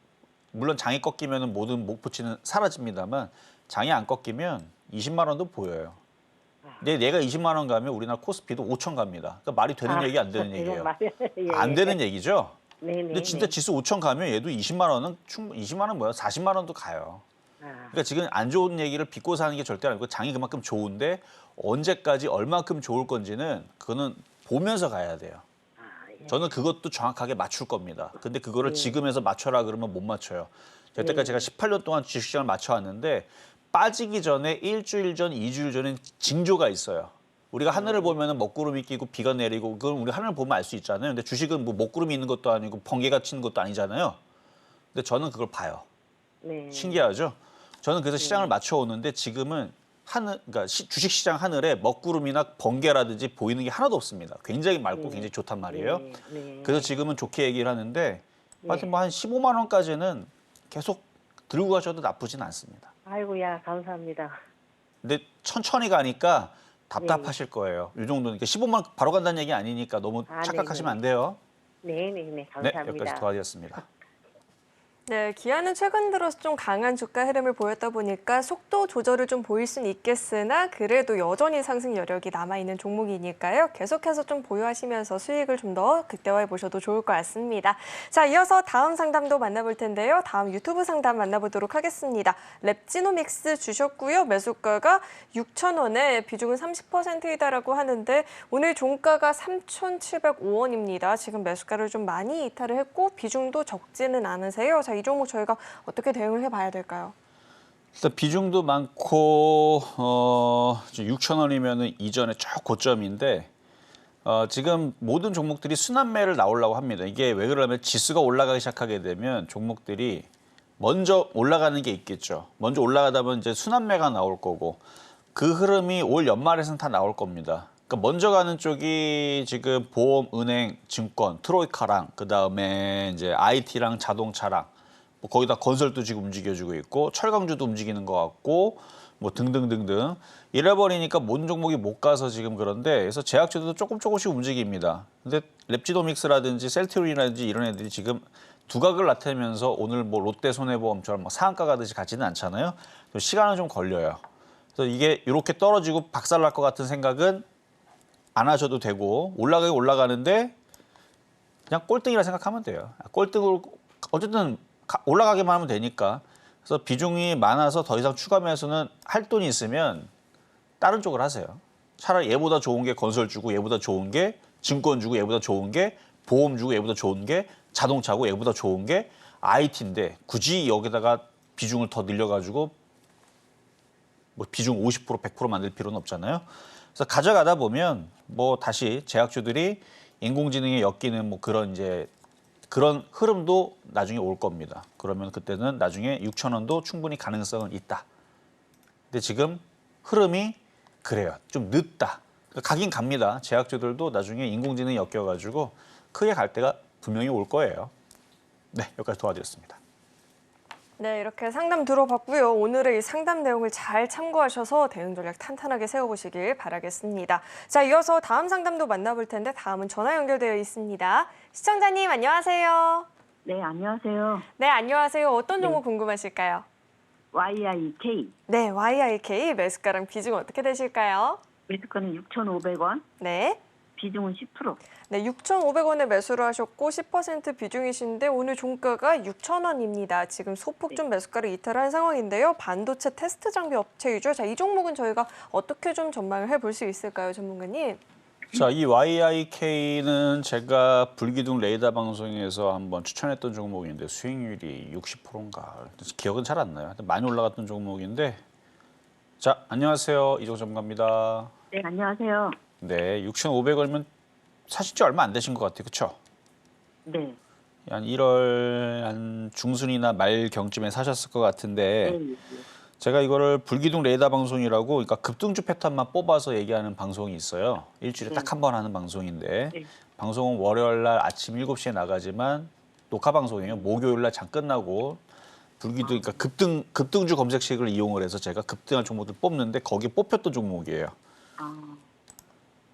물론 장이 꺾이면은 모든 목표치는 사라집니다만 장이 안 꺾이면 20만 원도 보여요. 근데 얘가 20만 원 가면 우리나라 코스피도 5천 갑니다. 그러니까 말이 되는 얘기 안 되는 얘기예요. 예. 안 되는 얘기죠. 네네. 근데 진짜 지수 5천 가면 얘도 20만 원은 20만 원 뭐야? 40만 원도 가요. 아, 그러니까 지금 안 좋은 얘기를 빚고 사는 게 절대 아니고 장이 그만큼 좋은데 언제까지 얼마큼 좋을 건지는 그거는 보면서 가야 돼요. 아, 예. 저는 그것도 정확하게 맞출 겁니다. 근데 그거를 지금에서 맞춰라 그러면 못 맞춰요. 여태까지 제가 18년 동안 주식시장을 맞춰왔는데 빠지기 전에 일주일 전, 2주일 전엔 징조가 있어요. 우리가 하늘을 보면은 먹구름이 끼고 비가 내리고 그건 우리 하늘을 보면 알 수 있잖아요. 근데 주식은 뭐 먹구름이 있는 것도 아니고 번개가 치는 것도 아니잖아요. 근데 저는 그걸 봐요. 네. 신기하죠? 저는 그래서 시장을 맞춰오는데 지금은 그러니까 주식시장 하늘에 먹구름이나 번개라든지 보이는 게 하나도 없습니다. 굉장히 맑고 굉장히 좋단 말이에요. 네. 네. 그래서 지금은 좋게 얘기를 하는데 하여튼 뭐 한 15만 원까지는 계속 들고 가셔도 나쁘진 않습니다. 아이고야, 감사합니다. 근데 천천히 가니까 답답하실 거예요. 이 정도는. 그러니까 15만 원 바로 간다는 얘기 아니니까 너무 아, 착각하시면 네네. 안 돼요. 네네네, 네, 감사합니다. 여기까지 도와드렸습니다. 네, 기아는 최근 들어서 좀 강한 주가 흐름을 보였다 보니까 속도 조절을 좀 보일 수는 있겠으나 그래도 여전히 상승 여력이 남아있는 종목이니까요. 계속해서 좀 보유하시면서 수익을 좀 더 극대화해 보셔도 좋을 것 같습니다. 자, 이어서 다음 상담도 만나볼 텐데요. 다음 유튜브 상담 만나보도록 하겠습니다. 랩지노믹스 주셨고요. 매수가가 6,000원에 비중은 30%이다라고 하는데 오늘 종가가 3,705원입니다. 지금 매수가를 좀 많이 이탈을 했고 비중도 적지는 않으세요. 자, 이 종목 저희가 어떻게 대응을 해봐야 될까요? 일단 비중도 많고 6천 원이면은 이전에 쭉 고점인데 지금 모든 종목들이 순환매를 나오려고 합니다. 이게 왜 그러냐면 지수가 올라가기 시작하게 되면 종목들이 먼저 올라가는 게 있겠죠. 먼저 올라가다 보면 이제 순환매가 나올 거고 그 흐름이 올 연말에는 다 나올 겁니다. 그러니까 먼저 가는 쪽이 지금 보험, 은행, 증권, 트로이카랑 그다음에 이제 IT랑 자동차랑 뭐 거기다 건설도 지금 움직여주고 있고 철강주도 움직이는 것 같고 뭐 등등등등 이래버리니까 모든 종목이 못 가서 지금 그런데 그래서 제약주도 조금씩 움직입니다. 근데 랩지노믹스라든지 셀트리온이라든지 이런 애들이 지금 두각을 나타내면서 오늘 뭐 롯데 손해보험처럼 막 상한가 가듯이 가지는 않잖아요. 좀 시간은 좀 걸려요. 그래서 이게 이렇게 떨어지고 박살날 것 같은 생각은 안 하셔도 되고 올라가긴 올라가는데 그냥 꼴등이라 생각하면 돼요. 꼴등을 어쨌든 올라가기만 하면 되니까. 그래서 비중이 많아서 더 이상 추가 매수는 할 돈이 있으면 다른 쪽을 하세요. 차라리 얘보다 좋은 게 건설주고 얘보다 좋은 게 증권주고 얘보다 좋은 게 보험주고 얘보다 좋은 게 자동차고 얘보다 좋은 게 IT인데 굳이 여기다가 비중을 더 늘려가지고 뭐 비중 50% 100% 만들 필요는 없잖아요. 그래서 가져가다 보면 뭐 다시 제약주들이 인공지능에 엮이는 뭐 그런 이제 그런 흐름도 나중에 올 겁니다. 그러면 그때는 나중에 6천 원도 충분히 가능성은 있다. 근데 지금 흐름이 그래요. 좀 늦다. 그러니까 가긴 갑니다. 제약주들도 나중에 인공지능이 엮여가지고 크게 갈 때가 분명히 올 거예요. 네, 여기까지 도와드렸습니다. 네, 이렇게 상담 들어봤고요. 오늘의 이 상담 내용을 잘 참고하셔서 대응 전략 탄탄하게 세워보시길 바라겠습니다. 자, 이어서 다음 상담도 만나볼 텐데 다음은 전화 연결되어 있습니다. 시청자님 안녕하세요. 네, 안녕하세요. 네, 안녕하세요. 어떤 종목 궁금하실까요? YIK. 네, YIK 매수가랑 비중 어떻게 되실까요? 매수가는 6,500원, 네. 비중은 10%. 네, 6,500원에 매수를 하셨고 10% 비중이신데 오늘 종가가 6,000원입니다. 지금 소폭 좀 매수가를 이탈한 상황인데요. 반도체 테스트 장비 업체이죠. 자, 이 종목은 저희가 어떻게 좀 전망을 해볼 수 있을까요, 전문가님? 자, 이 YIK는 제가 불기둥 레이더 방송에서 한번 추천했던 종목인데 수익률이 60%인가 기억은 잘 안 나요. 하여튼 많이 올라갔던 종목인데 자, 안녕하세요. 이종 전문가입니다. 네, 안녕하세요. 네, 6,500원이면 사신 지 얼마 안 되신 것 같아요. 그렇죠? 네. 한 1월 한 중순이나 말 경쯤에 사셨을 것 같은데 네. 제가 이거를 불기둥 레이더 방송이라고 그러니까 급등주 패턴만 뽑아서 얘기하는 방송이 있어요. 일주일에 딱 한 번 하는 방송인데 네. 방송은 월요일 날 아침 7시에 나가지만 녹화 방송이에요. 목요일 날 장 끝나고 불기둥 그러니까 급등주 검색식을 이용을 해서 제가 급등할 종목들 뽑는데 거기에 뽑혔던 종목이에요. 아,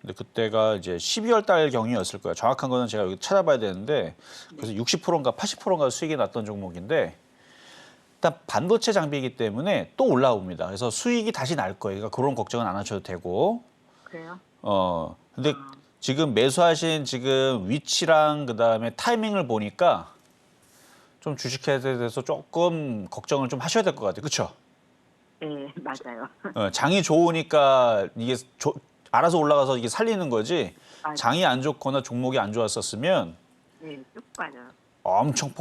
근데 그때가 이제 12월 달 경이었을 거예요. 정확한 거는 제가 여기 찾아봐야 되는데 그래서 60%인가 80%인가 수익이 났던 종목인데 일단 반도체 장비이기 때문에 또 올라옵니다. 그래서 수익이 다시 날 거예요. 그러니까 그런 걱정은 안 하셔도 되고. 그래요? 근데 지금 매수하신 지금 위치랑 그다음에 타이밍을 보니까 좀 주식에 대해서 조금 걱정을 좀 하셔야 될 것 같아요. 그렇죠? 네, 맞아요. 장이 좋으니까 이게 알아서 올라가서 이게 살리는 거지. 맞아요. 장이 안 좋거나 종목이 안 좋았었으면 네, 쭉 빠져요. 엄청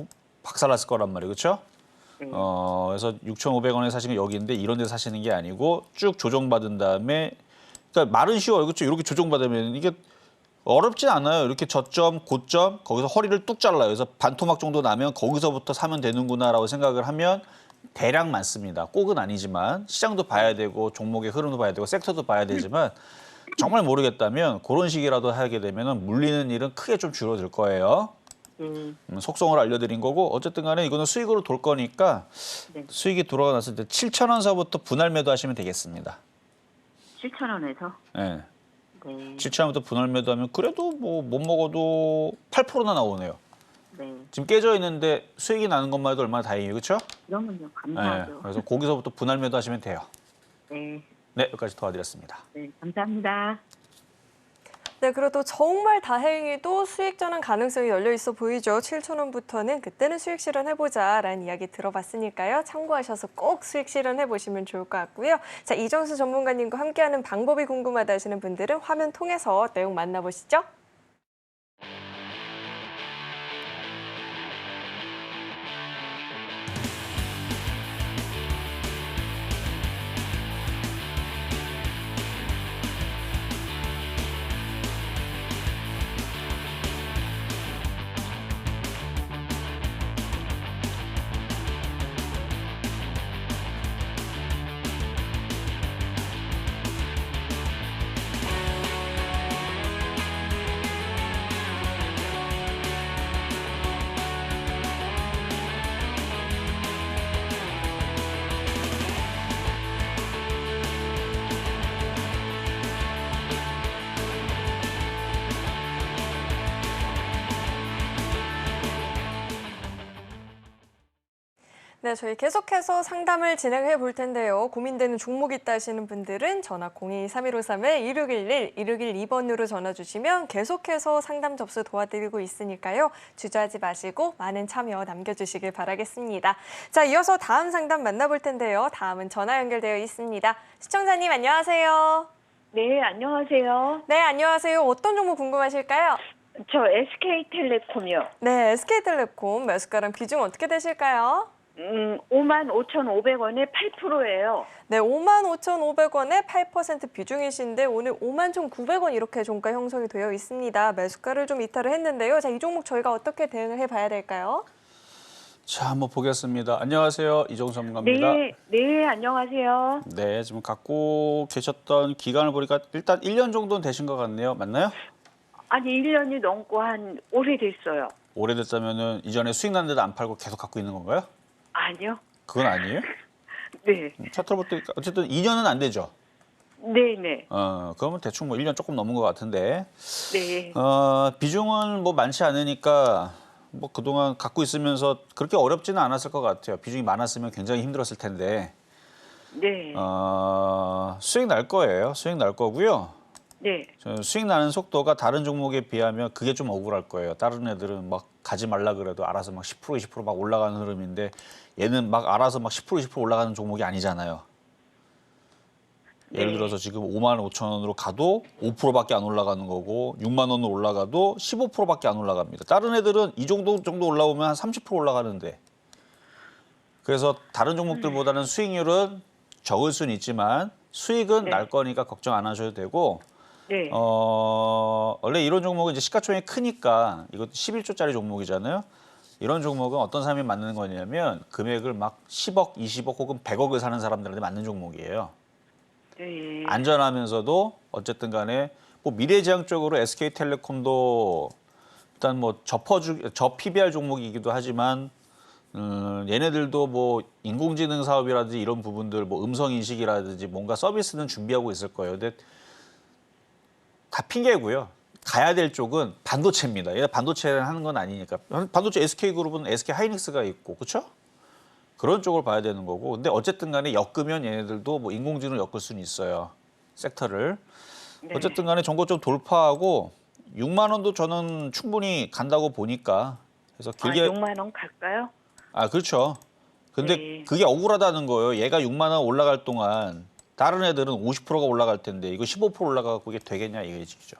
박살났을 거란 말이에요. 그렇죠? 네. 그래서 6,500원에 사시는 게 여기인데 이런 데 사시는 게 아니고 쭉 조정받은 다음에 그러니까 말은 쉬워요. 그렇죠? 이렇게 조정받으면 이게 어렵진 않아요. 이렇게 저점, 고점 거기서 허리를 뚝 잘라요. 그래서 반토막 정도 나면 거기서부터 사면 되는구나라고 생각을 하면 대략 맞습니다. 꼭은 아니지만 시장도 봐야 되고 종목의 흐름도 봐야 되고 섹터도 봐야 되지만 정말 모르겠다면 그런 식이라도 하게 되면 물리는 일은 크게 좀 줄어들 거예요. 속성을 알려드린 거고 어쨌든 간에 이거는 수익으로 돌 거니까 네. 수익이 돌아가 났을 때 7,000원서부터 분할 매도하시면 되겠습니다. 7,000원에서. 네. 네. 7,000원부터 분할 매도하면 그래도 뭐 못 먹어도 8%나 나오네요. 네. 지금 깨져 있는데 수익이 나는 것만 해도 얼마나 다행이에요. 그렇죠? 그러면요, 네. 감사하죠. 그래서 거기서부터 분할 매도하시면 돼요. 네. 네, 여기까지 도와드렸습니다. 네, 감사합니다. 네, 그래도 정말 다행히도 수익 전환 가능성이 열려 있어 보이죠. 7,000원부터는 그때는 수익 실현해보자라는 이야기 들어봤으니까요. 참고하셔서 꼭 수익 실현해보시면 좋을 것 같고요. 자, 이정수 전문가님과 함께하는 방법이 궁금하다 하시는 분들은 화면 통해서 내용 만나보시죠. 네, 저희 계속해서 상담을 진행해 볼 텐데요. 고민되는 종목이 있다 하시는 분들은 전화 02-3153-2611, 1612번으로 전화 주시면 계속해서 상담 접수 도와드리고 있으니까요. 주저하지 마시고 많은 참여 남겨주시길 바라겠습니다. 자, 이어서 다음 상담 만나볼 텐데요. 다음은 전화 연결되어 있습니다. 시청자님 안녕하세요. 네, 안녕하세요. 네, 안녕하세요. 어떤 종목 궁금하실까요? 저 SK텔레콤이요. 네, SK텔레콤 매수가랑 비중 어떻게 되실까요? 55,500원에 8%예요. 네, 55,500원에 8% 비중이신데 오늘 51,900원 이렇게 종가 형성이 되어 있습니다. 매수가를 좀 이탈을 했는데요. 자, 이 종목 저희가 어떻게 대응을 해봐야 될까요? 자, 한번 보겠습니다. 안녕하세요. 이정수 전문가입니다. 네, 네, 안녕하세요. 네, 지금 갖고 계셨던 기간을 보니까 일단 1년 정도는 되신 것 같네요. 맞나요? 아니, 1년이 넘고 한 오래됐어요. 오래됐다면은 이전에 수익 났는데도 안 팔고 계속 갖고 있는 건가요? 아니요. 그건 아니에요? 네, 차트를 볼 때 어쨌든 2년은 안 되죠. 네, 네, 그러면 대충 뭐 1년 조금 넘은 것 같은데. 네. 비중은 뭐 많지 않으니까 뭐 그동안 갖고 있으면서 그렇게 어렵지는 않았을 것 같아요. 비중이 많았으면 굉장히 힘들었을 텐데. 네, 수익 날 거예요. 수익 날 거고요. 네, 수익 나는 속도가 다른 종목에 비하면 그게 좀 억울할 거예요. 다른 애들은 막 가지 말라 그래도 알아서 막 10%, 20%막 올라가는 흐름인데 얘는 막 알아서 막 10%, 20% 올라가는 종목이 아니잖아요. 예를 네. 들어서 지금 5만 5천 원으로 가도 5%밖에 안 올라가는 거고 6만 원으로 올라가도 15%밖에 안 올라갑니다. 다른 애들은 이 정도 올라오면 한 30% 올라가는데 그래서 다른 종목들보다는 수익률은 적을 수는 있지만 수익은 네. 날 거니까 걱정 안 하셔도 되고 네. 원래 이런 종목은 이제 시가총액이 크니까 이것도 11조짜리 종목이잖아요. 이런 종목은 어떤 사람이 맞는 거냐면 금액을 막 10억, 20억 혹은 100억을 사는 사람들한테 맞는 종목이에요. 네. 안전하면서도 어쨌든 간에 뭐 미래지향적으로 SK텔레콤도 일단 뭐 저 PBR 종목이기도 하지만 얘네들도 뭐 인공지능 사업이라든지 이런 부분들 뭐 음성 인식이라든지 뭔가 서비스는 준비하고 있을 거예요. 근데 다 핑계고요. 가야 될 쪽은 반도체입니다. 얘가 반도체를 하는 건 아니니까. 반도체 SK그룹은 SK하이닉스가 있고 그렇죠? 그런 쪽을 봐야 되는 거고. 근데 어쨌든 간에 엮으면 얘네들도 뭐 인공지능을 엮을 수는 있어요. 섹터를. 네. 어쨌든 간에 전고점 돌파하고 6만 원도 저는 충분히 간다고 보니까. 그래서 길게 6만 원 갈까요? 그렇죠. 근데 네. 그게 억울하다는 거예요. 얘가 6만 원 올라갈 동안 다른 애들은 50%가 올라갈 텐데 이거 15% 올라가고 이게 되겠냐 이거죠.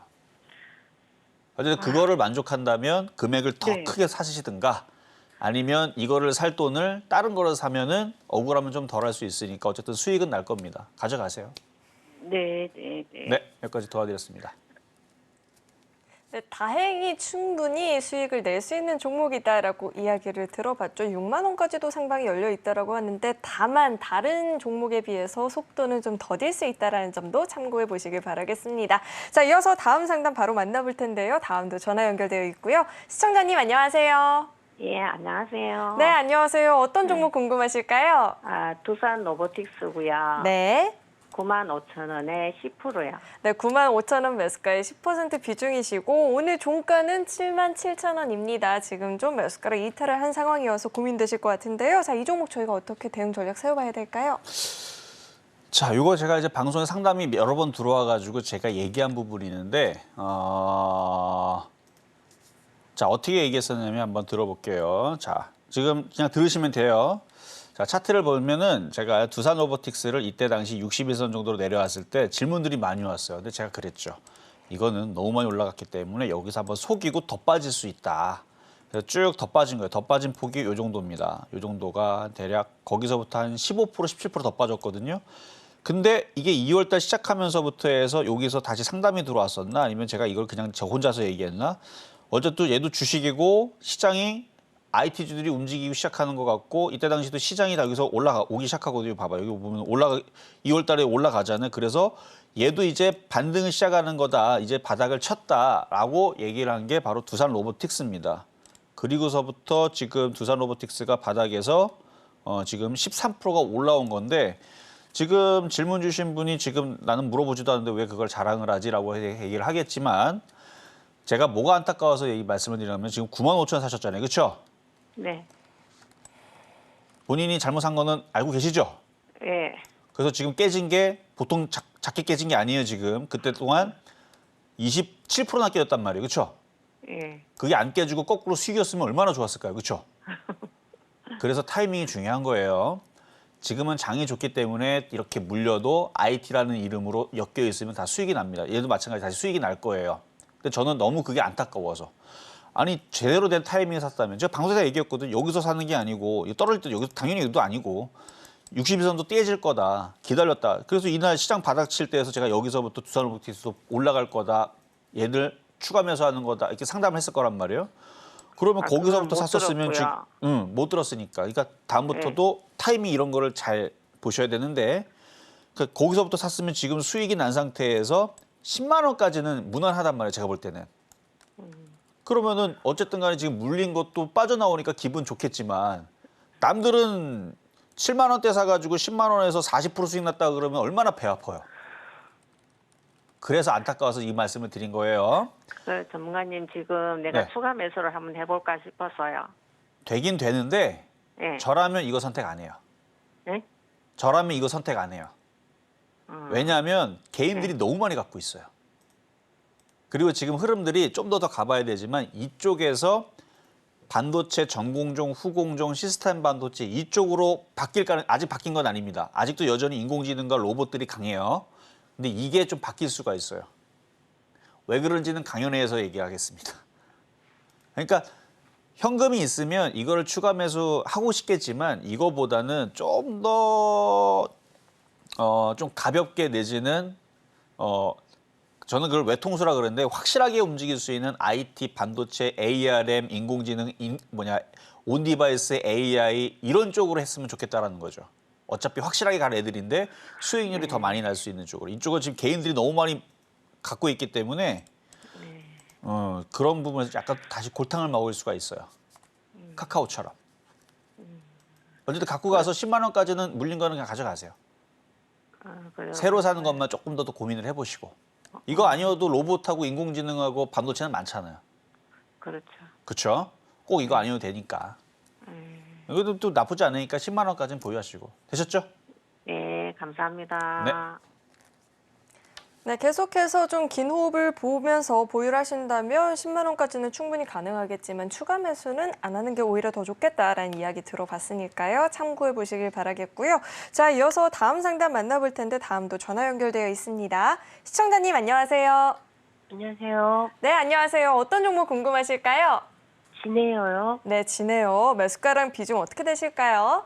어쨌든 그거를 만족한다면 금액을 더 네. 크게 사시든가 아니면 이거를 살 돈을 다른 거를 사면은 억울하면 좀 덜 할 수 있으니까 어쨌든 수익은 날 겁니다. 가져가세요. 네, 네, 네. 네, 여기까지 도와드렸습니다. 네, 다행히 충분히 수익을 낼 수 있는 종목이다라고 이야기를 들어봤죠. 6만 원까지도 상방이 열려 있다라고 하는데 다만 다른 종목에 비해서 속도는 좀 더딜 수 있다라는 점도 참고해 보시길 바라겠습니다. 자, 이어서 다음 상담 바로 만나볼 텐데요. 다음도 전화 연결되어 있고요. 시청자님 안녕하세요. 예, 안녕하세요. 네, 안녕하세요. 어떤 종목 궁금하실까요? 두산 로보틱스고요. 네. 95,000원에 10%요. 네, 95,000원 매수가의 10% 비중이시고 오늘 종가는 77,000원입니다. 지금 좀 매수가로 이탈을 한 상황이어서 고민되실 것 같은데요. 자, 이 종목 저희가 어떻게 대응 전략 세워봐야 될까요? 자, 이거 제가 이제 방송에 상담이 여러 번 들어와가지고 제가 얘기한 부분이 있는데, 자, 어떻게 얘기했었냐면 한번 들어볼게요. 자, 지금 그냥 들으시면 돼요. 자, 차트를 보면은 제가 두산 로보틱스를 이때 당시 61선 정도로 내려왔을 때 질문들이 많이 왔어요. 근데 제가 그랬죠. 이거는 너무 많이 올라갔기 때문에 여기서 한번 속이고 더 빠질 수 있다. 그래서 쭉 더 빠진 거예요. 더 빠진 폭이 이 정도입니다. 이 정도가 대략 거기서부터 한 15%, 17%더 빠졌거든요. 근데 이게 2월달 시작하면서부터 해서 여기서 다시 상담이 들어왔었나? 아니면 제가 이걸 그냥 저 혼자서 얘기했나? 어쨌든 얘도 주식이고 시장이 IT주들이 움직이기 시작하는 것 같고 이때 당시도 시장이 다 여기서 오기 시작하거든요. 봐봐요. 여기 보면 2월 달에 올라가잖아요. 그래서 얘도 이제 반등을 시작하는 거다. 이제 바닥을 쳤다라고 얘기를 한 게 바로 두산 로보틱스입니다. 그리고서부터 지금 두산 로보틱스가 바닥에서 지금 13%가 올라온 건데 지금 질문 주신 분이 지금 나는 물어보지도 않는데 왜 그걸 자랑을 하지라고 얘기를 하겠지만 제가 뭐가 안타까워서 말씀을 드리냐면 지금 95,000원 사셨잖아요. 그렇죠? 네. 본인이 잘못 산 거는 알고 계시죠? 예. 그래서 지금 깨진 게 보통 작게 깨진 게 아니에요. 지금 그때 동안 27%나 깨졌단 말이에요. 그렇죠? 예. 그게 안 깨지고 거꾸로 수익이었으면 얼마나 좋았을까요? 그렇죠? 그래서 타이밍이 중요한 거예요. 지금은 장이 좋기 때문에 이렇게 물려도 IT라는 이름으로 엮여 있으면 다 수익이 납니다. 얘도 마찬가지 다시 수익이 날 거예요. 근데 저는 너무 그게 안타까워서. 아니 제대로 된 타이밍에 샀다면 제가 방송에서 얘기했거든요. 여기서 사는 게 아니고 떨어질 때 여기서 당연히 여기도 아니고 62선도 떼질 거다. 기다렸다. 그래서 이날 시장 바닥 칠 때에서 제가 여기서부터 두산 로보틱스도 올라갈 거다. 얘들 추가 매수하는 거다. 이렇게 상담을 했을 거란 말이에요. 그러면 거기서부터 그건 못 샀었으면 들었고요. 못 들었으니까. 그러니까 다음부터도 타이밍 이런 거를 잘 보셔야 되는데 거기서부터 샀으면 지금 수익이 난 상태에서 10만 원까지는 무난하단 말이에요. 제가 볼 때는. 그러면은 어쨌든 간에 지금 물린 것도 빠져나오니까 기분 좋겠지만 남들은 7만 원대 사가지고 10만 원에서 40% 수익 났다 그러면 얼마나 배 아파요. 그래서 안타까워서 이 말씀을 드린 거예요. 그 전문가님 지금 내가 네. 추가 매수를 한번 해볼까 싶어서요. 되긴 되는데 예. 저라면 이거 선택 안 해요. 네? 저라면 이거 선택 안 해요. 왜냐하면 개인들이 너무 많이 갖고 있어요. 그리고 지금 흐름들이 좀 더 가봐야 되지만 이쪽에서 반도체 전공정, 후공정, 시스템 반도체 이쪽으로 바뀔 가능 아직 바뀐 건 아닙니다. 아직도 여전히 인공지능과 로봇들이 강해요. 근데 이게 좀 바뀔 수가 있어요. 왜 그런지는 강연회에서 얘기하겠습니다. 그러니까 현금이 있으면 이거를 추가 매수하고 싶겠지만 이거보다는 좀 더 좀 가볍게 내지는 저는 그걸 외통수라 그러는데 확실하게 움직일 수 있는 IT, 반도체, ARM, 인공지능, 온디바이스, AI 이런 쪽으로 했으면 좋겠다라는 거죠. 어차피 확실하게 갈 애들인데 수익률이 더 많이 날 수 있는 쪽으로. 이쪽은 지금 개인들이 너무 많이 갖고 있기 때문에 그런 부분에서 약간 다시 골탕을 먹을 수가 있어요. 카카오처럼. 어쨌든 갖고 가서 10만 원까지는 물린 거는 그냥 가져가세요. 그래요. 새로 사는 것만 조금 더 고민을 해보시고. 이거 아니어도 로봇하고 인공지능하고 반도체는 많잖아요. 그렇죠. 그렇죠? 꼭 이거 아니어도 되니까. 이것도 또 나쁘지 않으니까 10만 원까지는 보유하시고. 되셨죠? 네, 감사합니다. 네. 네, 계속해서 좀 긴 호흡을 보면서 보유를 하신다면 10만 원까지는 충분히 가능하겠지만 추가 매수는 안 하는 게 오히려 더 좋겠다라는 이야기 들어봤으니까요. 참고해 보시길 바라겠고요. 자, 이어서 다음 상담 만나볼 텐데 다음도 전화 연결되어 있습니다. 시청자님 안녕하세요. 안녕하세요. 네, 안녕하세요. 어떤 종목 궁금하실까요? 지네어요. 네, 지네요. 매수가랑 비중 어떻게 되실까요?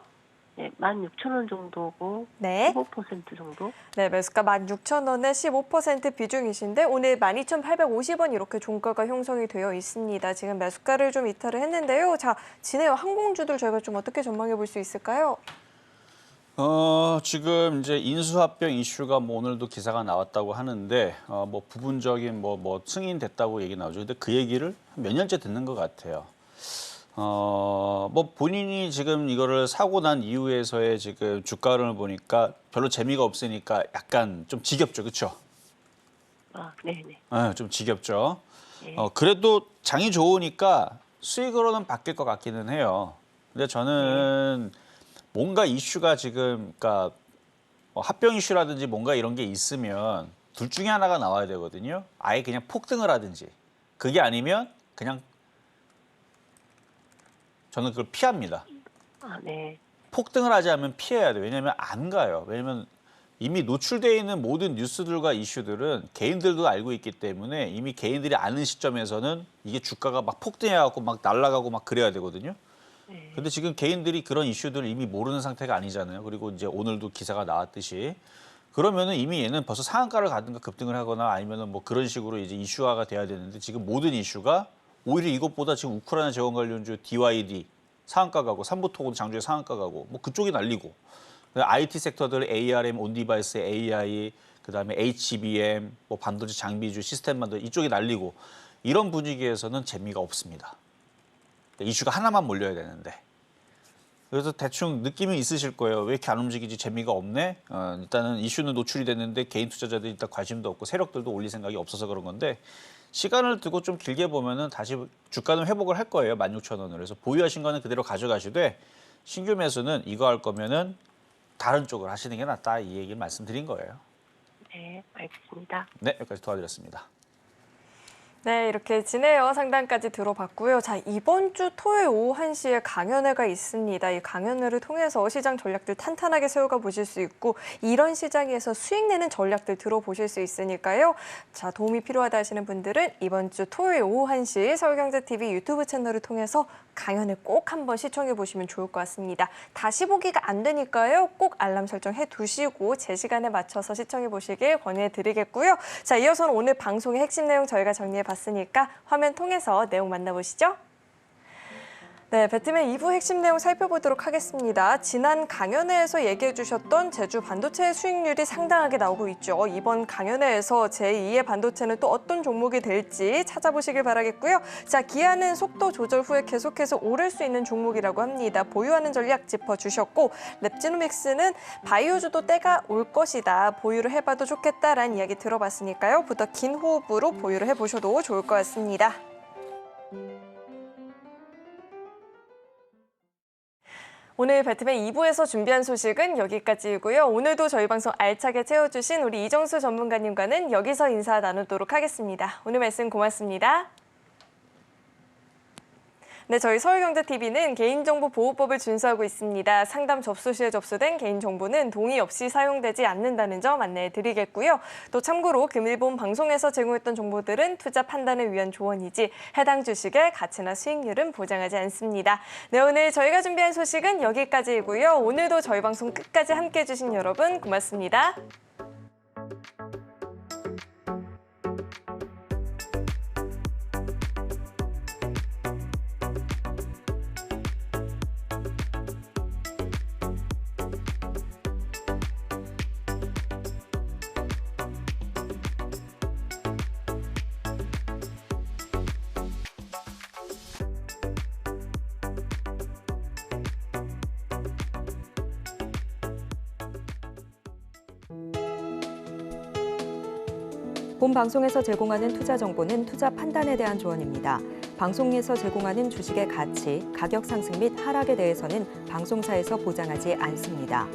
네, 16,000원 정도고 네. 15% 정도. 네, 매수가 16,000원에 15% 비중이신데 오늘 12,850원 이렇게 종가가 형성이 되어 있습니다. 지금 매수가를 좀 이탈을 했는데요. 자, 지네요 항공주들 저희가 좀 어떻게 전망해 볼 수 있을까요? 지금 이제 인수합병 이슈가 뭐 오늘도 기사가 나왔다고 하는데 뭐 부분적인 뭐 승인됐다고 얘기 나오죠. 근데 그 얘기를 몇 년째 듣는 것 같아요. 뭐 본인이 지금 이거를 사고 난 이후에서의 지금 주가를 보니까 별로 재미가 없으니까 약간 좀 지겹죠, 그렇죠? 네네. 좀 지겹죠. 네. 그래도 장이 좋으니까 수익으로는 바뀔 것 같기는 해요. 근데 저는 뭔가 이슈가 지금, 그러니까 합병 이슈라든지 뭔가 이런 게 있으면 둘 중에 하나가 나와야 되거든요. 아예 그냥 폭등을 하든지. 그게 아니면 그냥 저는 그걸 피합니다. 네. 폭등을 하지 않으면 피해야 돼요. 왜냐하면 안 가요. 왜냐하면 이미 노출되어 있는 모든 뉴스들과 이슈들은 개인들도 알고 있기 때문에 이미 개인들이 아는 시점에서는 이게 주가가 막 폭등해갖고 막 날아가고 막 그래야 되거든요. 근데 지금 개인들이 그런 이슈들을 이미 모르는 상태가 아니잖아요. 그리고 이제 오늘도 기사가 나왔듯이 그러면은 이미 얘는 벌써 상한가를 가든가 급등을 하거나 아니면은 뭐 그런 식으로 이제 이슈화가 돼야 되는데 지금 모든 이슈가 오히려 이것보다 지금 우크라이나 재원 관련주 DYD 상한가 가고 삼부토고도 장주에 상한가 가고 뭐 그쪽이 날리고 IT 섹터들 ARM, 온디바이스, AI 그다음에 HBM, 뭐 반도체 장비주, 시스템 만들 이쪽이 날리고 이런 분위기에서는 재미가 없습니다. 이슈가 하나만 몰려야 되는데. 그래서 대충 느낌이 있으실 거예요. 왜 이렇게 안 움직이지? 재미가 없네? 일단은 이슈는 노출이 됐는데 개인 투자자들이 일단 관심도 없고 세력들도 올릴 생각이 없어서 그런 건데 시간을 두고 좀 길게 보면은 다시 주가는 회복을 할 거예요. 16,000원으로. 그래서 보유하신 거는 그대로 가져가시되 신규 매수는 이거 할 거면은 다른 쪽을 하시는 게 낫다. 이 얘기 말씀드린 거예요. 네, 알겠습니다. 네, 여기까지 도와드렸습니다. 네, 이렇게 지네어 상담까지 들어봤고요. 자, 이번 주 토요일 오후 1시에 강연회가 있습니다. 이 강연회를 통해서 시장 전략들 탄탄하게 세워가 보실 수 있고 이런 시장에서 수익 내는 전략들 들어보실 수 있으니까요. 자, 도움이 필요하다 하시는 분들은 이번 주 토요일 오후 1시 서울경제TV 유튜브 채널을 통해서 강연을 꼭 한번 시청해 보시면 좋을 것 같습니다. 다시 보기가 안 되니까요. 꼭 알람 설정해 두시고 제 시간에 맞춰서 시청해 보시길 권유해 드리겠고요. 자, 이어서는 오늘 방송의 핵심 내용 저희가 정리해 봤으니까 화면 통해서 내용 만나보시죠. 네, 배트맨 2부 핵심 내용 살펴보도록 하겠습니다. 지난 강연회에서 얘기해 주셨던 제주 반도체 수익률이 상당하게 나오고 있죠. 이번 강연회에서 제2의 반도체는 또 어떤 종목이 될지 찾아보시길 바라겠고요. 자, 기아는 속도 조절 후에 계속해서 오를 수 있는 종목이라고 합니다. 보유하는 전략 짚어주셨고 랩지노믹스는 바이오주도 때가 올 것이다. 보유를 해봐도 좋겠다라는 이야기 들어봤으니까요. 보다 긴 호흡으로 보유를 해보셔도 좋을 것 같습니다. 오늘 배트맨 2부에서 준비한 소식은 여기까지이고요. 오늘도 저희 방송 알차게 채워주신 우리 이정수 전문가님과는 여기서 인사 나누도록 하겠습니다. 오늘 말씀 고맙습니다. 네, 저희 서울경제TV는 개인정보보호법을 준수하고 있습니다. 상담 접수 시에 접수된 개인정보는 동의 없이 사용되지 않는다는 점 안내해 드리겠고요. 또 참고로 금일본 방송에서 제공했던 정보들은 투자 판단을 위한 조언이지 해당 주식의 가치나 수익률은 보장하지 않습니다. 네, 오늘 저희가 준비한 소식은 여기까지이고요. 오늘도 저희 방송 끝까지 함께해 주신 여러분 고맙습니다. 본 방송에서 제공하는 투자 정보는 투자 판단에 대한 조언입니다. 방송에서 제공하는 주식의 가치, 가격 상승 및 하락에 대해서는 방송사에서 보장하지 않습니다.